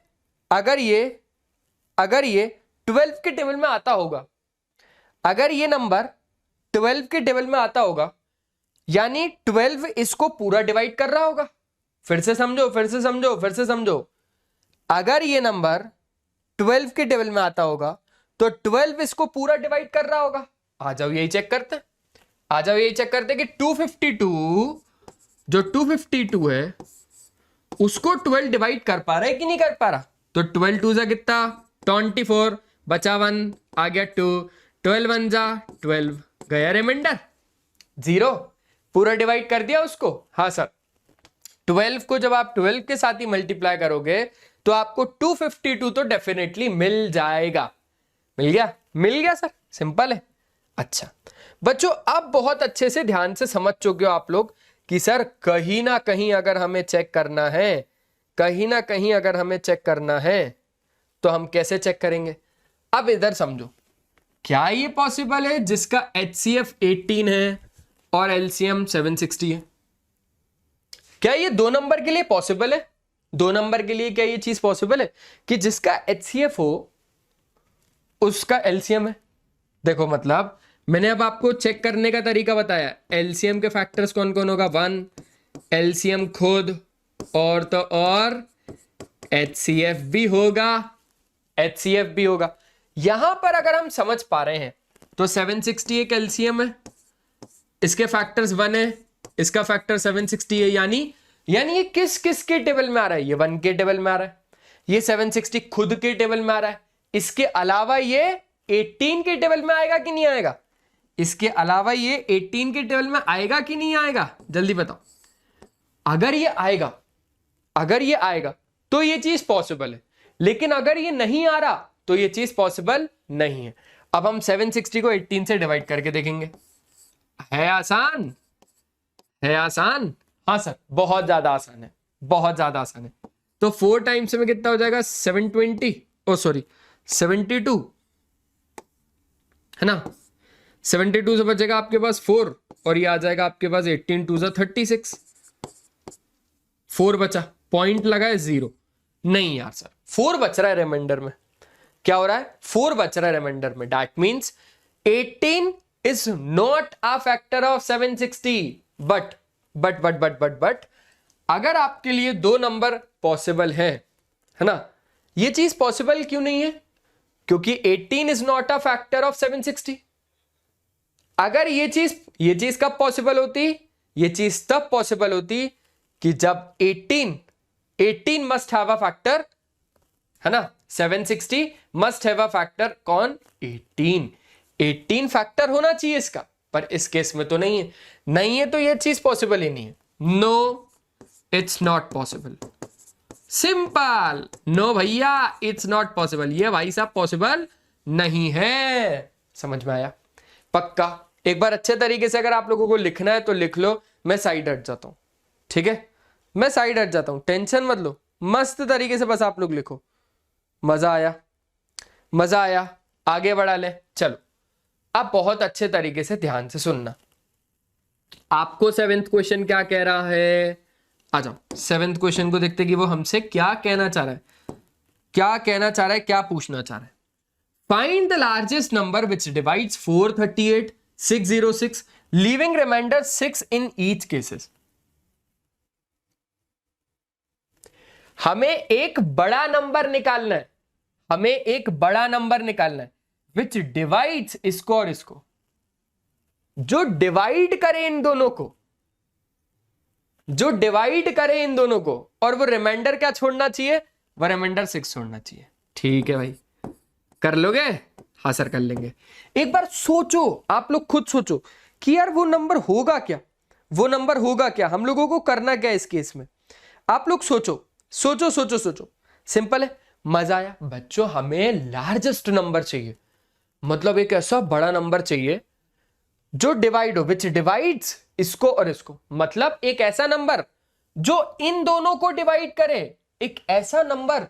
Speaker 1: 12 के टेबल में आता होगा, अगर ये नंबर 12 के टेबल में आता होगा, यानी 12 इसको पूरा डिवाइड कर रहा होगा। फिर से समझो, फिर से समझो, फिर से समझो। अगर ये नंबर 12 के टेबल में आता होगा तो 12 इसको पूरा डिवाइड कर रहा होगा। आ जाओ यही चेक करते हैं, आ जाओ यही चेक करते हैं कि 252, जो 252 है उसको 12 डिवाइड कर पा रहा है कि नहीं कर पा रहा। तो 12 टू जा कितना 24, बचा 1, आ गया 2, 12 1 जा 12, गया रिमाइंडर 0, पूरा डिवाइड कर दिया उसको। हाँ सर, 12 को जब आप 12 के साथ ही मल्टीप्लाई करोगे तो आपको 252 तो डेफिनेटली मिल जाएगा। मिल गया, मिल गया सर, सिंपल है। अच्छा बच्चों, अब बहुत अच्छे से ध्यान से समझ चुके हो आप लोग कि सर कहीं ना कहीं अगर हमें चेक करना है, कहीं ना कहीं अगर हमें चेक करना है तो हम कैसे चेक करेंगे। अब इधर समझो, क्या ये पॉसिबल है जिसका HCF 18 है और LCM 760 है? क्या ये दो नंबर के लिए पॉसिबल है? दो नंबर के लिए क्या ये चीज पॉसिबल है कि जिसका HCF हो उसका LCM है? देखो मतलब मैंने अब आपको चेक करने का तरीका बताया। LCM के फैक्टर्स कौन कौन होगा, 1, LCM खुद और तो और HCF भी होगा, HCF भी होगा। यहां पर अगर हम समझ पा रहे हैं तो 760 एक LCM है, इसके फैक्टर्स 1 है, इसका फैक्टर 760 है, यानी ये किस किस के टेबल में आ रहा है? ये 1 के टेबल में आ रहा है, ये 760 खुद के टेबल में आ रहा है, इसके अलावा ये 18 के टेबल में आएगा कि नहीं आएगा? इसके अलावा ये 18 के टेबल में आएगा कि नहीं आएगा? जल्दी बताओ। अगर ये आएगा, अगर ये आएगा तो ये चीज पॉसिबल है, लेकिन अगर ये नहीं आ रहा तो ये चीज पॉसिबल नहीं है। अब हम 760 को 18 से डिवाइड करके देखेंगे। है आसान? है आसान? हाँ सर, बहुत ज्यादा आसान है, बहुत ज्यादा आसान है। तो 4 टाइम्स में कितना हो जाएगा? 720, ओ सॉरी 72 है ना। 72 से बचेगा आपके पास 4 और ये आ जाएगा आपके पास 18 2 जा 36, 4 बचा, पॉइंट लगा है 0। नहीं यार सर, 4 बच रहा है रिमाइंडर में। क्या हो रहा है? 4 बच रहा है रिमाइंडर में। That means 18 is not a factor of 760, but अगर आपके लिए दो नंबर पॉसिबल है ना, ये चीज पॉसिबल क्यों नहीं है? क्योंकि 18 is not a factor of 760। अगर ये चीज कब पॉसिबल होती? ये चीज तब पॉसिबल होती कि जब 18 मस्ट हैव अ फैक्टर, है ना। 760 मस्ट हैव अ फैक्टर, कौन? 18 फैक्टर होना चाहिए इसका, पर इस केस में तो नहीं है। नहीं है तो ये चीज पॉसिबल ही नहीं है। No, it's not possible. Simple, no भैया, इट्स नॉट पॉसिबल। ये भाई साहब पॉसिबल नहीं है। समझ में आया? पक्का? एक बार अच्छे तरीके से अगर आप लोगों को लिखना है तो लिख लो। मैं साइड हट जाता हूं, ठीक है? मैं साइड हट जाता हूं, टेंशन मत लो। मस्त तरीके से बस आप लोग लिखो। मजा आया? मजा आया? आगे बढ़ा ले। चलो अब बहुत अच्छे तरीके से ध्यान से सुनना। आपको 7th क्वेश्चन क्या कह रहा है? आ जाओ 7th क्वेश्चन को देखते कि वो हमसे क्या कहना चाह रहा है, क्या कहना चाह रहा है, क्या पूछना चाह रहा है। Find the largest number which divides 438, 606, leaving remainder 6 in each cases. हमें एक बड़ा नंबर निकालना है, हमें एक बड़ा नंबर निकालना है विच डिवाइड्स इसको और इसको, जो डिवाइड करे इन दोनों को, जो डिवाइड करे इन दोनों को, और वो रिमाइंडर क्या छोड़ना चाहिए? वो रिमाइंडर 6 छोड़ना चाहिए। ठीक है भाई, कर लोगे? हाँ सर कर लेंगे। एक बार सोचो, आप लोग खुद सोचो कि यार वो नंबर होगा क्या, वो नंबर होगा क्या, हम लोगों को करना क्या इस केस में। आप लोग सोचो सोचो सोचो सोचो। सिंपल है, मजा आया? बच्चों हमें लार्जेस्ट नंबर चाहिए, मतलब एक ऐसा बड़ा नंबर चाहिए जो डिवाइड हो, विच डिवाइड्स इसको और इसको, मतलब एक ऐसा नंबर जो इन दोनों को डिवाइड करे, एक ऐसा नंबर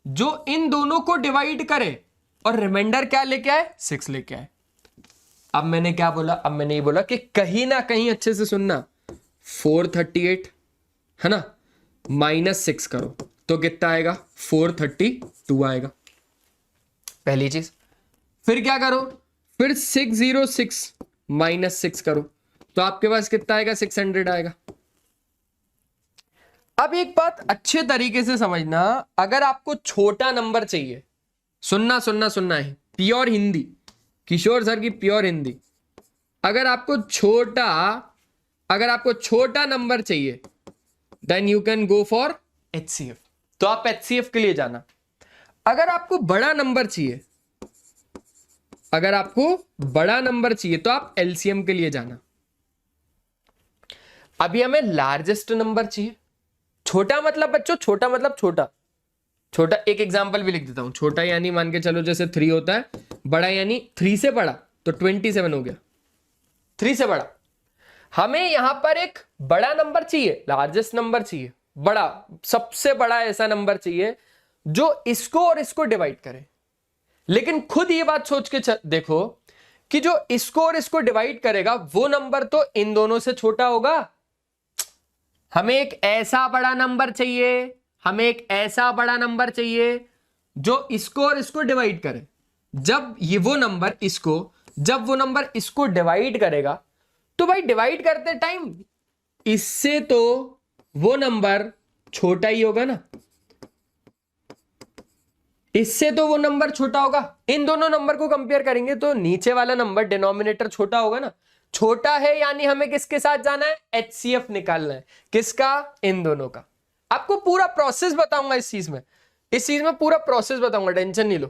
Speaker 1: जो इन दोनों को डिवाइड करे और रिमाइंडर क्या लेके आए? 6 लेके आए। अब मैंने क्या बोला? अब मैंने ये बोला कि कहीं ना कहीं, अच्छे से सुनना, 438 है ना, -6 करो तो कितना आएगा? 432 आएगा। पहली चीज। फिर क्या करो, फिर 606 माइनस 6 करो, तो आपके पास कितना आएगा, 600 आएगा। अब एक बात अच्छे तरीके से समझना, अगर आपको छोटा नंबर चाहिए, सुनना सुनना सुनना है, प्योर हिंदी, किशोर सर की प्योर हिंदी, अगर आपको छोटा नंबर चाहिए then you can go for HCF, तो आप HCF के लिए जाना। अगर आपको बड़ा नंबर चाहिए तो आप LCM के लिए जाना। अभी हमें लार्जेस्ट नंबर चाहिए, छोटा मतलब बच्चों, छोटा मतलब छोटा, एक एग्जांपल भी लिख देता हूं, छोटा यानी मान के चलो जैसे 3 होता है, बड़ा यानी 3 से बड़ा तो 27 हो गया, 3 से बड़ा। हमें यहां पर एक बड़ा नंबर चाहिए, लार्जेस्ट नंबर चाहिए, बड़ा, सबसे बड़ा ऐसा नंबर चाहिए जो इसको और इसको डिवाइड करे। लेकिन खुद ये बात सोच के देखो कि जो इसको और इसको डिवाइड करेगा वो नंबर तो इन दोनों से छोटा होगा। हमें एक ऐसा बड़ा नंबर चाहिए, जो इसको और इसको डिवाइड करे। जब वो नंबर इसको डिवाइड करेगा तो भाई डिवाइड करते टाइम इससे तो वो नंबर छोटा ही होगा ना, इससे तो वो नंबर छोटा होगा। इन दोनों नंबर को कंपेयर करेंगे तो नीचे वाला नंबर डिनोमिनेटर छोटा होगा ना, छोटा है यानी हमें किसके साथ जाना है, HCF निकालना है। किसका, इन दोनों का। आपको पूरा प्रोसेस बताऊंगा इस चीज में पूरा प्रोसेस बताऊंगा, टेंशन नहीं लो,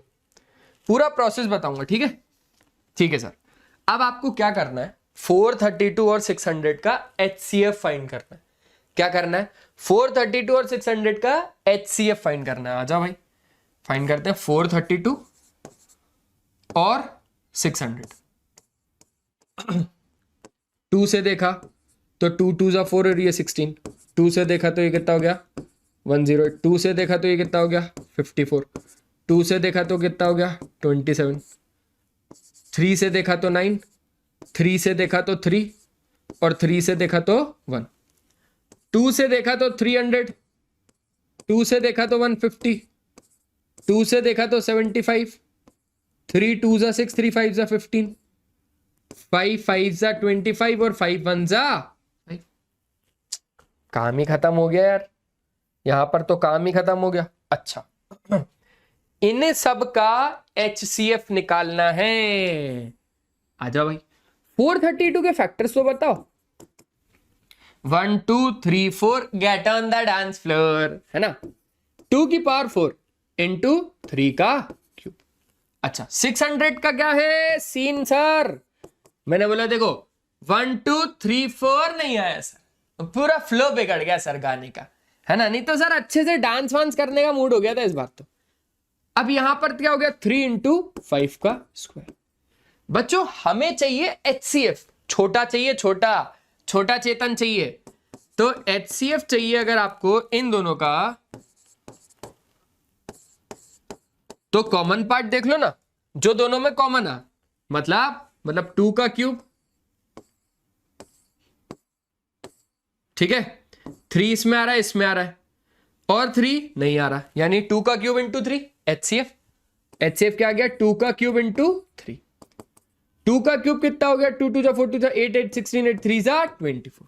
Speaker 1: पूरा प्रोसेस बताऊंगा, ठीक है सर। अब आपको क्या करना है, 432 और 600 का HCF फाइंड करना है। क्या करना है, 432 और 600 का HCF फाइंड करना है। आ जाओ भाई, फाइंड करते हैं 432 और 600। 2 से देखा तो 2 2 जा 4 और ये 16, 2 से देखा तो ये कितना हो गया 108, 2 से देखा तो ये कितना हो गया 54, 2 से देखा तो कितना हो गया 27, 3 से देखा तो 9, 3 से देखा तो 3 और 3 से देखा तो 1, 2 से देखा तो 300, 2 से देखा तो 150, 2 से देखा तो 75, 3 2 जा 6, 3 5 जा 15, 5 5 जा 25 और 5 1 जा, काम ही खत्म हो गया यार, यहां पर तो काम ही खत्म हो गया। अच्छा, इन सब का HCF निकालना है। आ जाओ भाई, 432 के फैक्टर्स तो बताओ। 1 2 3 4 get on the dance floor, है ना। 2 की पावर 4 इंटू 3 का क्यूब। अच्छा, 600 का क्या है सीन सर, मैंने बोला देखो 1 2 3 4 नहीं आया सर, पूरा फ्लो बिगड़ गया सर गाने का, है ना। नहीं तो सर अच्छे से डांस वांस करने का मूड हो गया था इस बार तो। अब यहां पर क्या हो गया 3 इंटू 5 का स्क्वायर। बच्चों हमें चाहिए HCF, छोटा चाहिए, छोटा चेतन चाहिए, तो HCF चाहिए अगर आपको इन दोनों का, तो कॉमन पार्ट देख लो ना, जो दोनों में कॉमन है, मतलब 2 का क्यूब, ठीक है, 3 इसमें आ रहा है, इसमें आ रहा है, और 3 नहीं आ रहा, यानी 2 का क्यूब इंटू 3 HCF क्या आ गया 2 का क्यूब इंटू 3। 2 का क्यूब कितना हो गया 2 2 जा 4 2 जा 8 8 16 8 3 जा 24।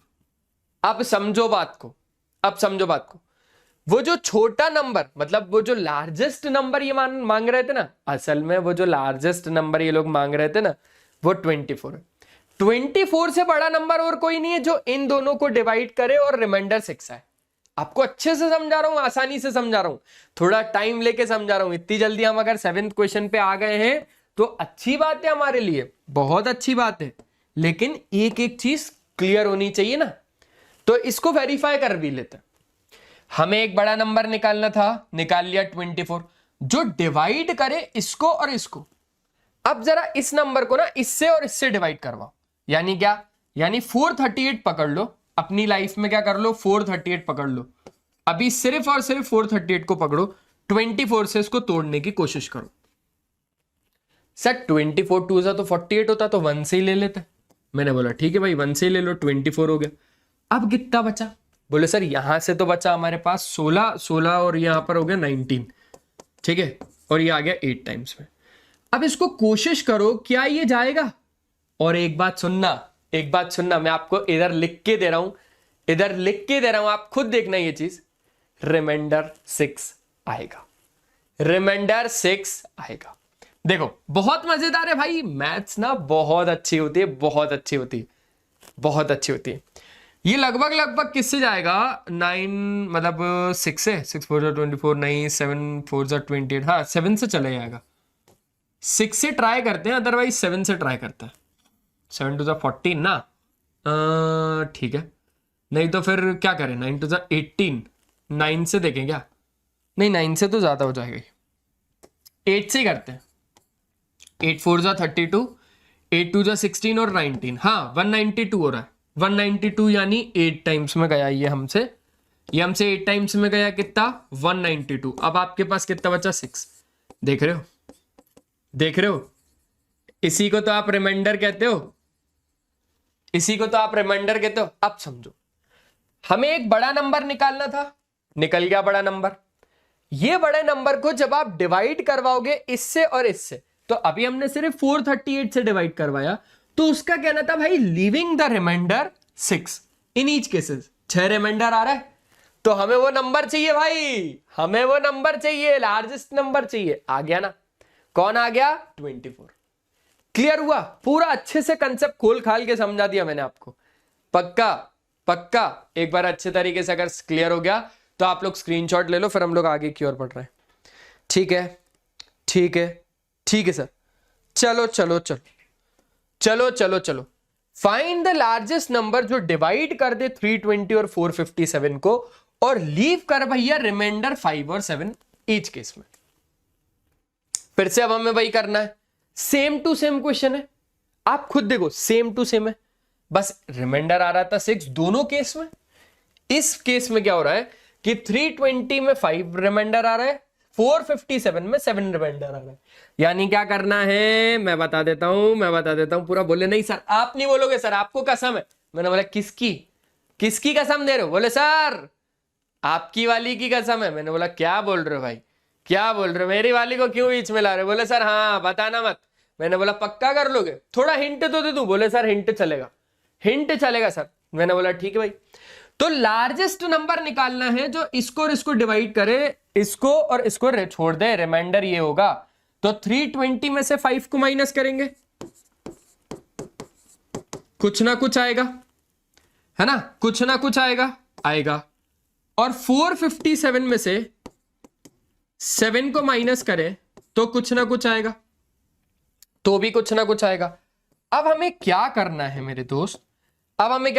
Speaker 1: अब समझो बात को, वो जो छोटा नंबर, मतलब वो जो लार्जेस्ट नंबर ये मांग रहे थे ना, असल में वो जो लार्जेस्ट नंबर ये लोग मांग रहे थे ना वो 24 है। 24 से बड़ा नंबर और कोई नहीं है जो इन दोनों को डिवाइड करे और रिमाइंडर 6 आए। आपको अच्छे से समझा रहा हूं, आसानी से समझा रहा हूं, थोड़ा टाइम लेके समझा रहा हूं। इतनी जल्दी हम अगर 7th क्वेश्चन पे आ गए हैं तो अच्छी बात है, हमारे लिए बहुत अच्छी बात है, लेकिन एक एक चीज क्लियर होनी चाहिए ना। तो इसको वेरीफाई कर भी लेते हैं। हमें एक बड़ा नंबर निकालना था, निकाल लिया 24, जो डिवाइड करे इसको और इसको। अब जरा इस नंबर को ना इससे और इससे डिवाइड करवाओ, यानी क्या, यानी 438 पकड़ लो अपनी लाइफ में, क्या कर लो 438 पकड़ लो, अभी सिर्फ और सिर्फ 438 को पकड़ो, 24 से इसको तोड़ने की कोशिश करो। सर 24 2 सा तो 48 होता, तो 1 से ही ले लेते। मैंने बोला ठीक है भाई 1 से ही ले लो, 24 हो गया। अब कितना बचा, बोले सर यहां से तो बचा हमारे पास 16 और यहां पर हो गया 19, ठीक है, और ये आ गया 8 टाइम्स में। अब इसको कोशिश करो, क्या ये जाएगा? और एक बात सुनना, मैं आपको इधर लिख के दे रहा हूं, आप खुद देखना ये चीज। रिमाइंडर 6 आएगा, रिमाइंडर 6 आएगा। देखो बहुत मजेदार है भाई, मैथ्स ना बहुत अच्छी होती है, बहुत अच्छी होती है। ये लगभग किससे जाएगा? 9 मतलब 6 से, 6 4 24, 9 7 4 28, हाँ 7 से चले जाएगा। 6 से ट्राई करते हैं, अदरवाइज 7 से ट्राई करते हैं। 7 2 14 ना, ठीक है। नहीं तो फिर क्या करें, 9 2 18, 9 से देखें क्या? नहीं 9 से तो ज्यादा हो जाएगा, 8 से करते हैं। 8 4 32, 8 2 16 और 19, हाँ 192 हो रहा है। 192 यानी 8 टाइम्स में गया ये हमसे 8 टाइम्स में गया, कितना? 192। अब आपके पास कितना बचा? 6। देख रहे हो? इसी को तो आप रिमाइंडर कहते हो, अब समझो, हमें एक बड़ा नंबर निकालना था, निकल गया बड़ा नंबर। ये बड़े नंबर को जब आप डिवाइड करवाओगे इससे और इससे, तो अभी हमने सिर्फ 438 से डिवाइड करवाया, तो उसका कहना था भाई leaving the remainder 6 in each cases. 6 remainder आ रहा है, तो हमें वो नंबर चाहिए भाई, लार्जेस्ट नंबर चाहिए। आ गया ना? कौन आ गया? 24। क्लियर हुआ? पूरा अच्छे से कंसेप्ट खोल खाल के समझा दिया मैंने आपको। पक्का एक बार अच्छे तरीके से अगर क्लियर हो गया तो आप लोग स्क्रीनशॉट ले लो, फिर हम लोग आगे की ओर बढ़ रहे हैं। ठीक है सर, चलो। फाइंड द लार्जेस्ट नंबर जो डिवाइड कर दे 320 और 457 को, और लीव कर भैया रिमाइंडर 5 और 7 ईच केस में। फिर से अब हमें वही करना है, सेम टू सेम क्वेश्चन है, आप खुद देखो सेम टू सेम है, बस रिमाइंडर आ रहा था 6 दोनों केस में। इस केस में क्या हो रहा है कि 320 में 5 रिमाइंडर आ रहा है, 457 में 7 रिमाइंडर आ रहा है। यानी क्या करना है मैं बता देता हूं पूरा। बोले नहीं सर, आप नहीं बोलोगे सर, आपको कसम है। मैंने बोला किसकी कसम दे रहे हो? बोले सर आपकी वाली की कसम है। मैंने बोला क्या बोल रहे हो भाई, क्या बोल रहे हो? मेरी वाली को क्यों बीच में ला रहे हो? बोले सर हाँ बताना मत। मैंने बोला पक्का कर लोगे? थोड़ा हिंट तो दे दूं? बोले सर हिंट चलेगा सर। मैंने बोला ठीक है भाई। तो लार्जेस्ट नंबर निकालना है जो इसको और इसको डिवाइड करे, इसको और इसको छोड़ दे, रिमाइंडर ये होगा। तो 320 में से 5 को माइनस करेंगे, कुछ ना कुछ आएगा, है ना? कुछ ना कुछ आएगा। और 457 में से 7 को माइनस करें तो कुछ ना कुछ आएगा, तो भी कुछ ना कुछ आएगा। अब हमें क्या करना है मेरे दोस्त? अब हमें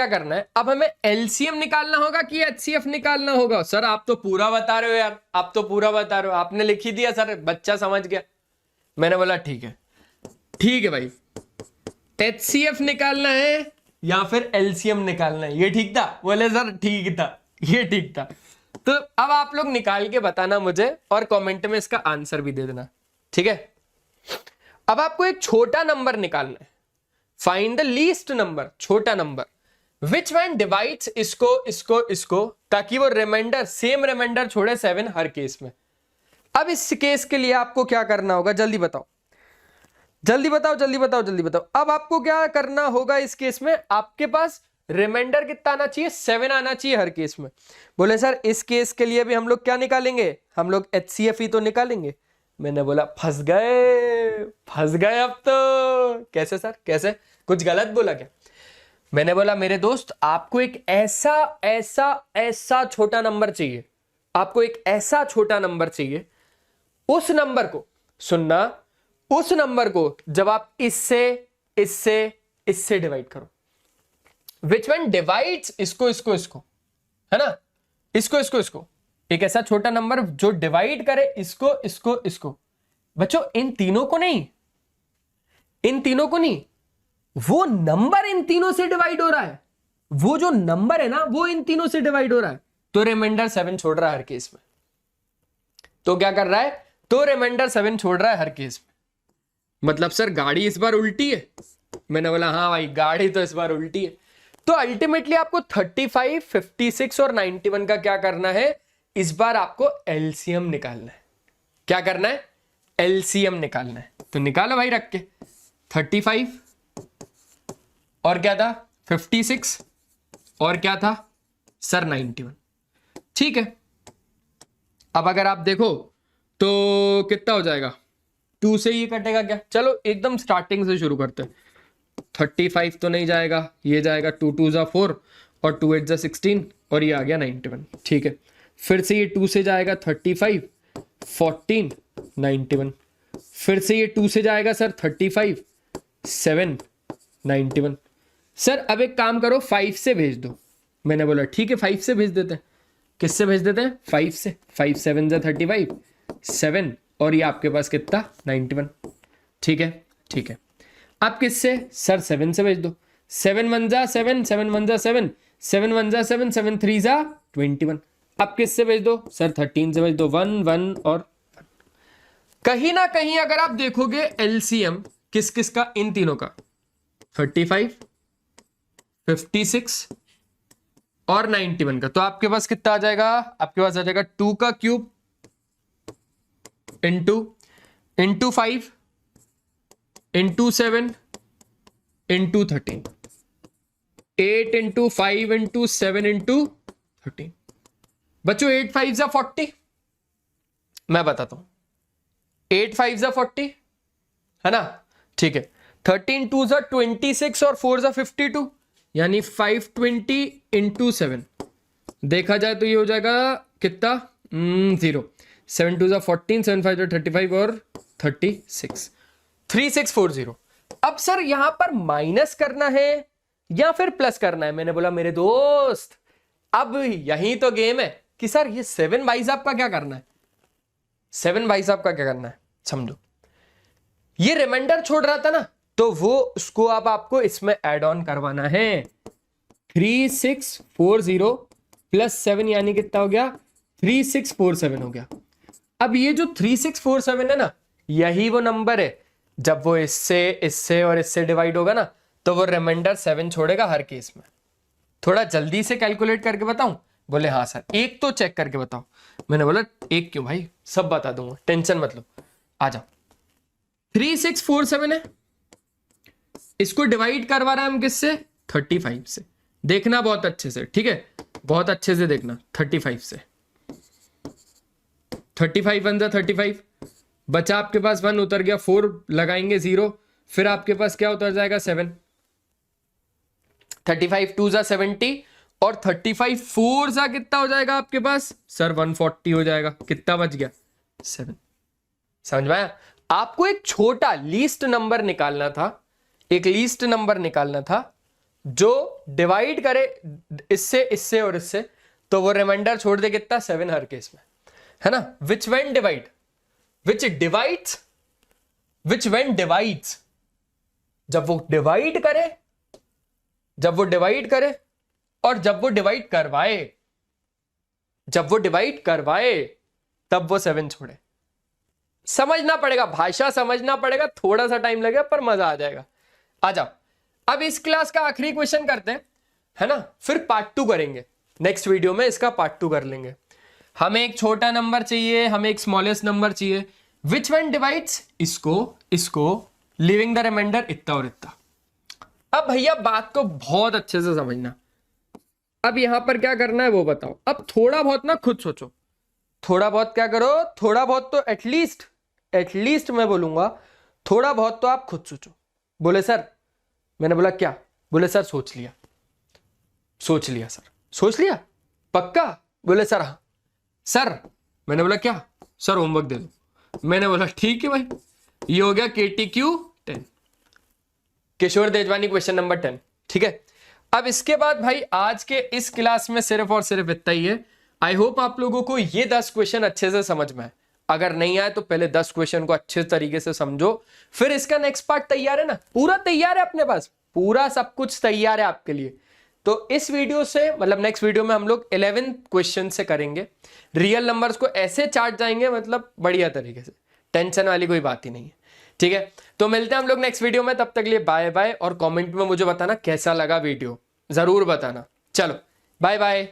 Speaker 1: एलसीएम निकालना होगा कि एचसीएफ निकालना होगा? सर आप तो पूरा बता रहे हो यार, आपने लिख ही दिया सर, बच्चा समझ गया। मैंने बोला ठीक है भाई, एचसीएफ निकालना है या फिर एलसीएम निकालना है, ये ठीक था? बोले सर ये ठीक था। तो अब आप लोग निकाल के बताना मुझे, और कमेंट में इसका आंसर भी दे देना, ठीक है? अब आपको एक छोटा नंबर निकालना है, फाइंड द लीस्ट नंबर, छोटा नंबर विच वन डिवाइड्स इसको, ताकि वो रिमाइंडर सेम रिमाइंडर छोड़े 7 हर केस में। अब इस केस के लिए आपको क्या करना होगा? जल्दी बताओ। अब आपको क्या करना होगा इस केस में? आपके पास रिमाइंडर कितना आना चाहिए? 7 आना चाहिए हर केस में। बोले सर इस केस के लिए भी हम लोग क्या निकालेंगे? हम लोग एचसीएफ ही तो निकालेंगे। मैंने बोला फंस गए अब तो। कैसे सर, कैसे? कुछ गलत बोला क्या? मैंने बोला मेरे दोस्त आपको एक ऐसा छोटा नंबर चाहिए, आपको एक ऐसा छोटा नंबर चाहिए। उस नंबर को सुनना, उस नंबर को जब आप इससे डिवाइड करो, विच वन डिवाइड्स इसको, है ना? इसको एक ऐसा छोटा नंबर जो डिवाइड करे इसको। बच्चों इन तीनों को नहीं, वो नंबर इन तीनों से डिवाइड हो रहा है। वो जो नंबर है ना वो इन तीनों से डिवाइड हो रहा है, तो रिमाइंडर 7 छोड़ रहा है हर केस में। तो क्या कर रहा है? तो रिमाइंडर 7 छोड़ रहा है हर केस में। मतलब सर गाड़ी इस बार उल्टी है? मैंने बोला हाँ भाई गाड़ी तो इस बार उल्टी है। तो अल्टीमेटली आपको 35, 56 और 91 का क्या करना है? इस बार आपको एलसीएम निकालना है। क्या करना है? एलसीएम निकालना है, तो निकालो भाई रख के। 35 और क्या था 56 और क्या था सर 91। ठीक है, अब अगर आप देखो तो कितना हो जाएगा, 2 से ये कटेगा क्या, चलो एकदम स्टार्टिंग से शुरू करते हैं। 35 तो नहीं जाएगा, ये जाएगा 2 2 जा 4 और 2 8 जा 16 और ये आ गया 91। ठीक है, फिर से ये 2 से जाएगा 35 14 91, फिर से ये 2 से जाएगा सर 35 7 91। सर अब एक काम करो 5 से भेज दो। मैंने बोला ठीक है 5 से भेज देते हैं। किससे भेज देते हैं 5 से, 5 7 जा 35 7 और ये आपके पास कितना 91। ठीक है, ठीक है, आप किससे सर 7 से भेज दो। 7 1 जा 7 7 1 जा 7 7 1 जा 7 7 3 जा 21। अब किससे भेज दो सर 13 से भेज दो, 1 1 और 1। कहीं ना कहीं अगर आप देखोगे एलसीएम किस किस का, इन तीनों का 35 56 और 91 का, तो आपके पास कितना आ जाएगा, आपके पास आ जाएगा 2 का cube into 5 into 7 into 13, 8 into 5 into 7 into 13। बच्चों 8 5 जा 40, मैं बताता हूं 8 5 जा 40 है ना। ठीक है, 13 2 जा 26 और 4 जा 52, यानी 520 इंटू 7 देखा जाए तो ये हो जाएगा कितना 0। 7 2 जा 14 7 5 जा 35 और 36 3640। अब सर यहां पर माइनस करना है या फिर प्लस करना है। मैंने बोला मेरे दोस्त अब यही तो गेम है कि सर ये 7 भाई साहब का क्या करना है, 7 भाई साहब का क्या करना है समझो। ये रिमाइंडर छोड़ रहा था ना, तो वो उसको अब आपको इसमें ऐड ऑन करवाना है। 3640 प्लस 7 यानी कितना हो गया 3647 हो गया। अब ये जो 3647 है ना, यही वो नंबर है जब वो इससे और इससे डिवाइड होगा ना, तो वो रिमाइंडर 7 छोड़ेगा हर केस में। थोड़ा जल्दी से कैलकुलेट करके बताऊं, बोले हाँ सर एक तो चेक करके बताओ। मैंने बोला एक क्यों भाई, सब बता दूंगा, टेंशन मत लो, आ जाओ। 3647 है, इसको डिवाइड करवा रहा है हम किससे 35 से। देखना बहुत अच्छे से, ठीक है, बहुत अच्छे से देखना। 35 से 35 1 जा 35, बचा आपके पास 1 उतर गया, 4 लगाएंगे 0, फिर आपके पास क्या उतर जाएगा 7। 35 2 जा 70 और 35 4 जा कितना हो जाएगा आपके पास सर 140 हो जाएगा। कितना बच गया 7। समझ में आया? आपको एक छोटा लीस्ट नंबर निकालना था, एक लीस्ट नंबर निकालना था जो डिवाइड करे इससे इससे और इससे, तो वो रिमाइंडर छोड़ दे कितना 7 हर केस में, है ना। विच व्हेन डिवाइड्स, जब वो डिवाइड करे और जब वो डिवाइड करवाए तब वो 7 छोड़े। समझना पड़ेगा, भाषा समझना पड़ेगा, थोड़ा सा टाइम लगेगा पर मजा आ जाएगा। आ जाओ, अब इस क्लास का आखिरी क्वेश्चन करते हैं, है ना, फिर पार्ट 2 करेंगे। नेक्स्ट वीडियो में इसका पार्ट 2 कर लेंगे। हमें एक छोटा नंबर चाहिए, हमें एक स्मॉलेस्ट नंबर चाहिए। विच वन डिवाइड्स इसको लिविंग द रिमाइंडर इतना और इतना। अब भैया बात को बहुत अच्छे से समझना। अब यहां पर क्या करना है वो बताओ। अब थोड़ा बहुत ना खुद सोचो, थोड़ा बहुत क्या करो, थोड़ा बहुत तो एटलीस्ट मैं बोलूंगा थोड़ा बहुत तो आप खुद सोचो। बोले सर, मैंने बोला क्या, बोले सर सोच लिया सर, सोच लिया पक्का, बोले सर हाँ। सर मैंने बोला क्या, सर होमवर्क दे दो। मैंने बोला ठीक है भाई, ये हो गया KTQ 10, किशोर तेजवानी क्वेश्चन नंबर 10। ठीक है, अब इसके बाद भाई आज के इस क्लास में सिर्फ और सिर्फ इतना ही है। आई होप आप लोगों को ये 10 क्वेश्चन अच्छे से समझ में आए। अगर नहीं आए तो पहले 10 क्वेश्चन को अच्छे तरीके से समझो, फिर इसका नेक्स्ट पार्ट तैयार है ना, पूरा तैयार है अपने पास, पूरा सब कुछ तैयार है आपके लिए। तो इस वीडियो से मतलब नेक्स्ट वीडियो में हम लोग 11 क्वेश्चन से करेंगे। रियल नंबर्स को ऐसे चार्ट जाएंगे, मतलब बढ़िया तरीके से, टेंशन वाली कोई बात ही नहीं है। ठीक है, तो मिलते हैं हम लोग नेक्स्ट वीडियो में, तब तक के लिए बाय बाय। और कमेंट में मुझे बताना कैसा लगा वीडियो, जरूर बताना। चलो बाय बाय।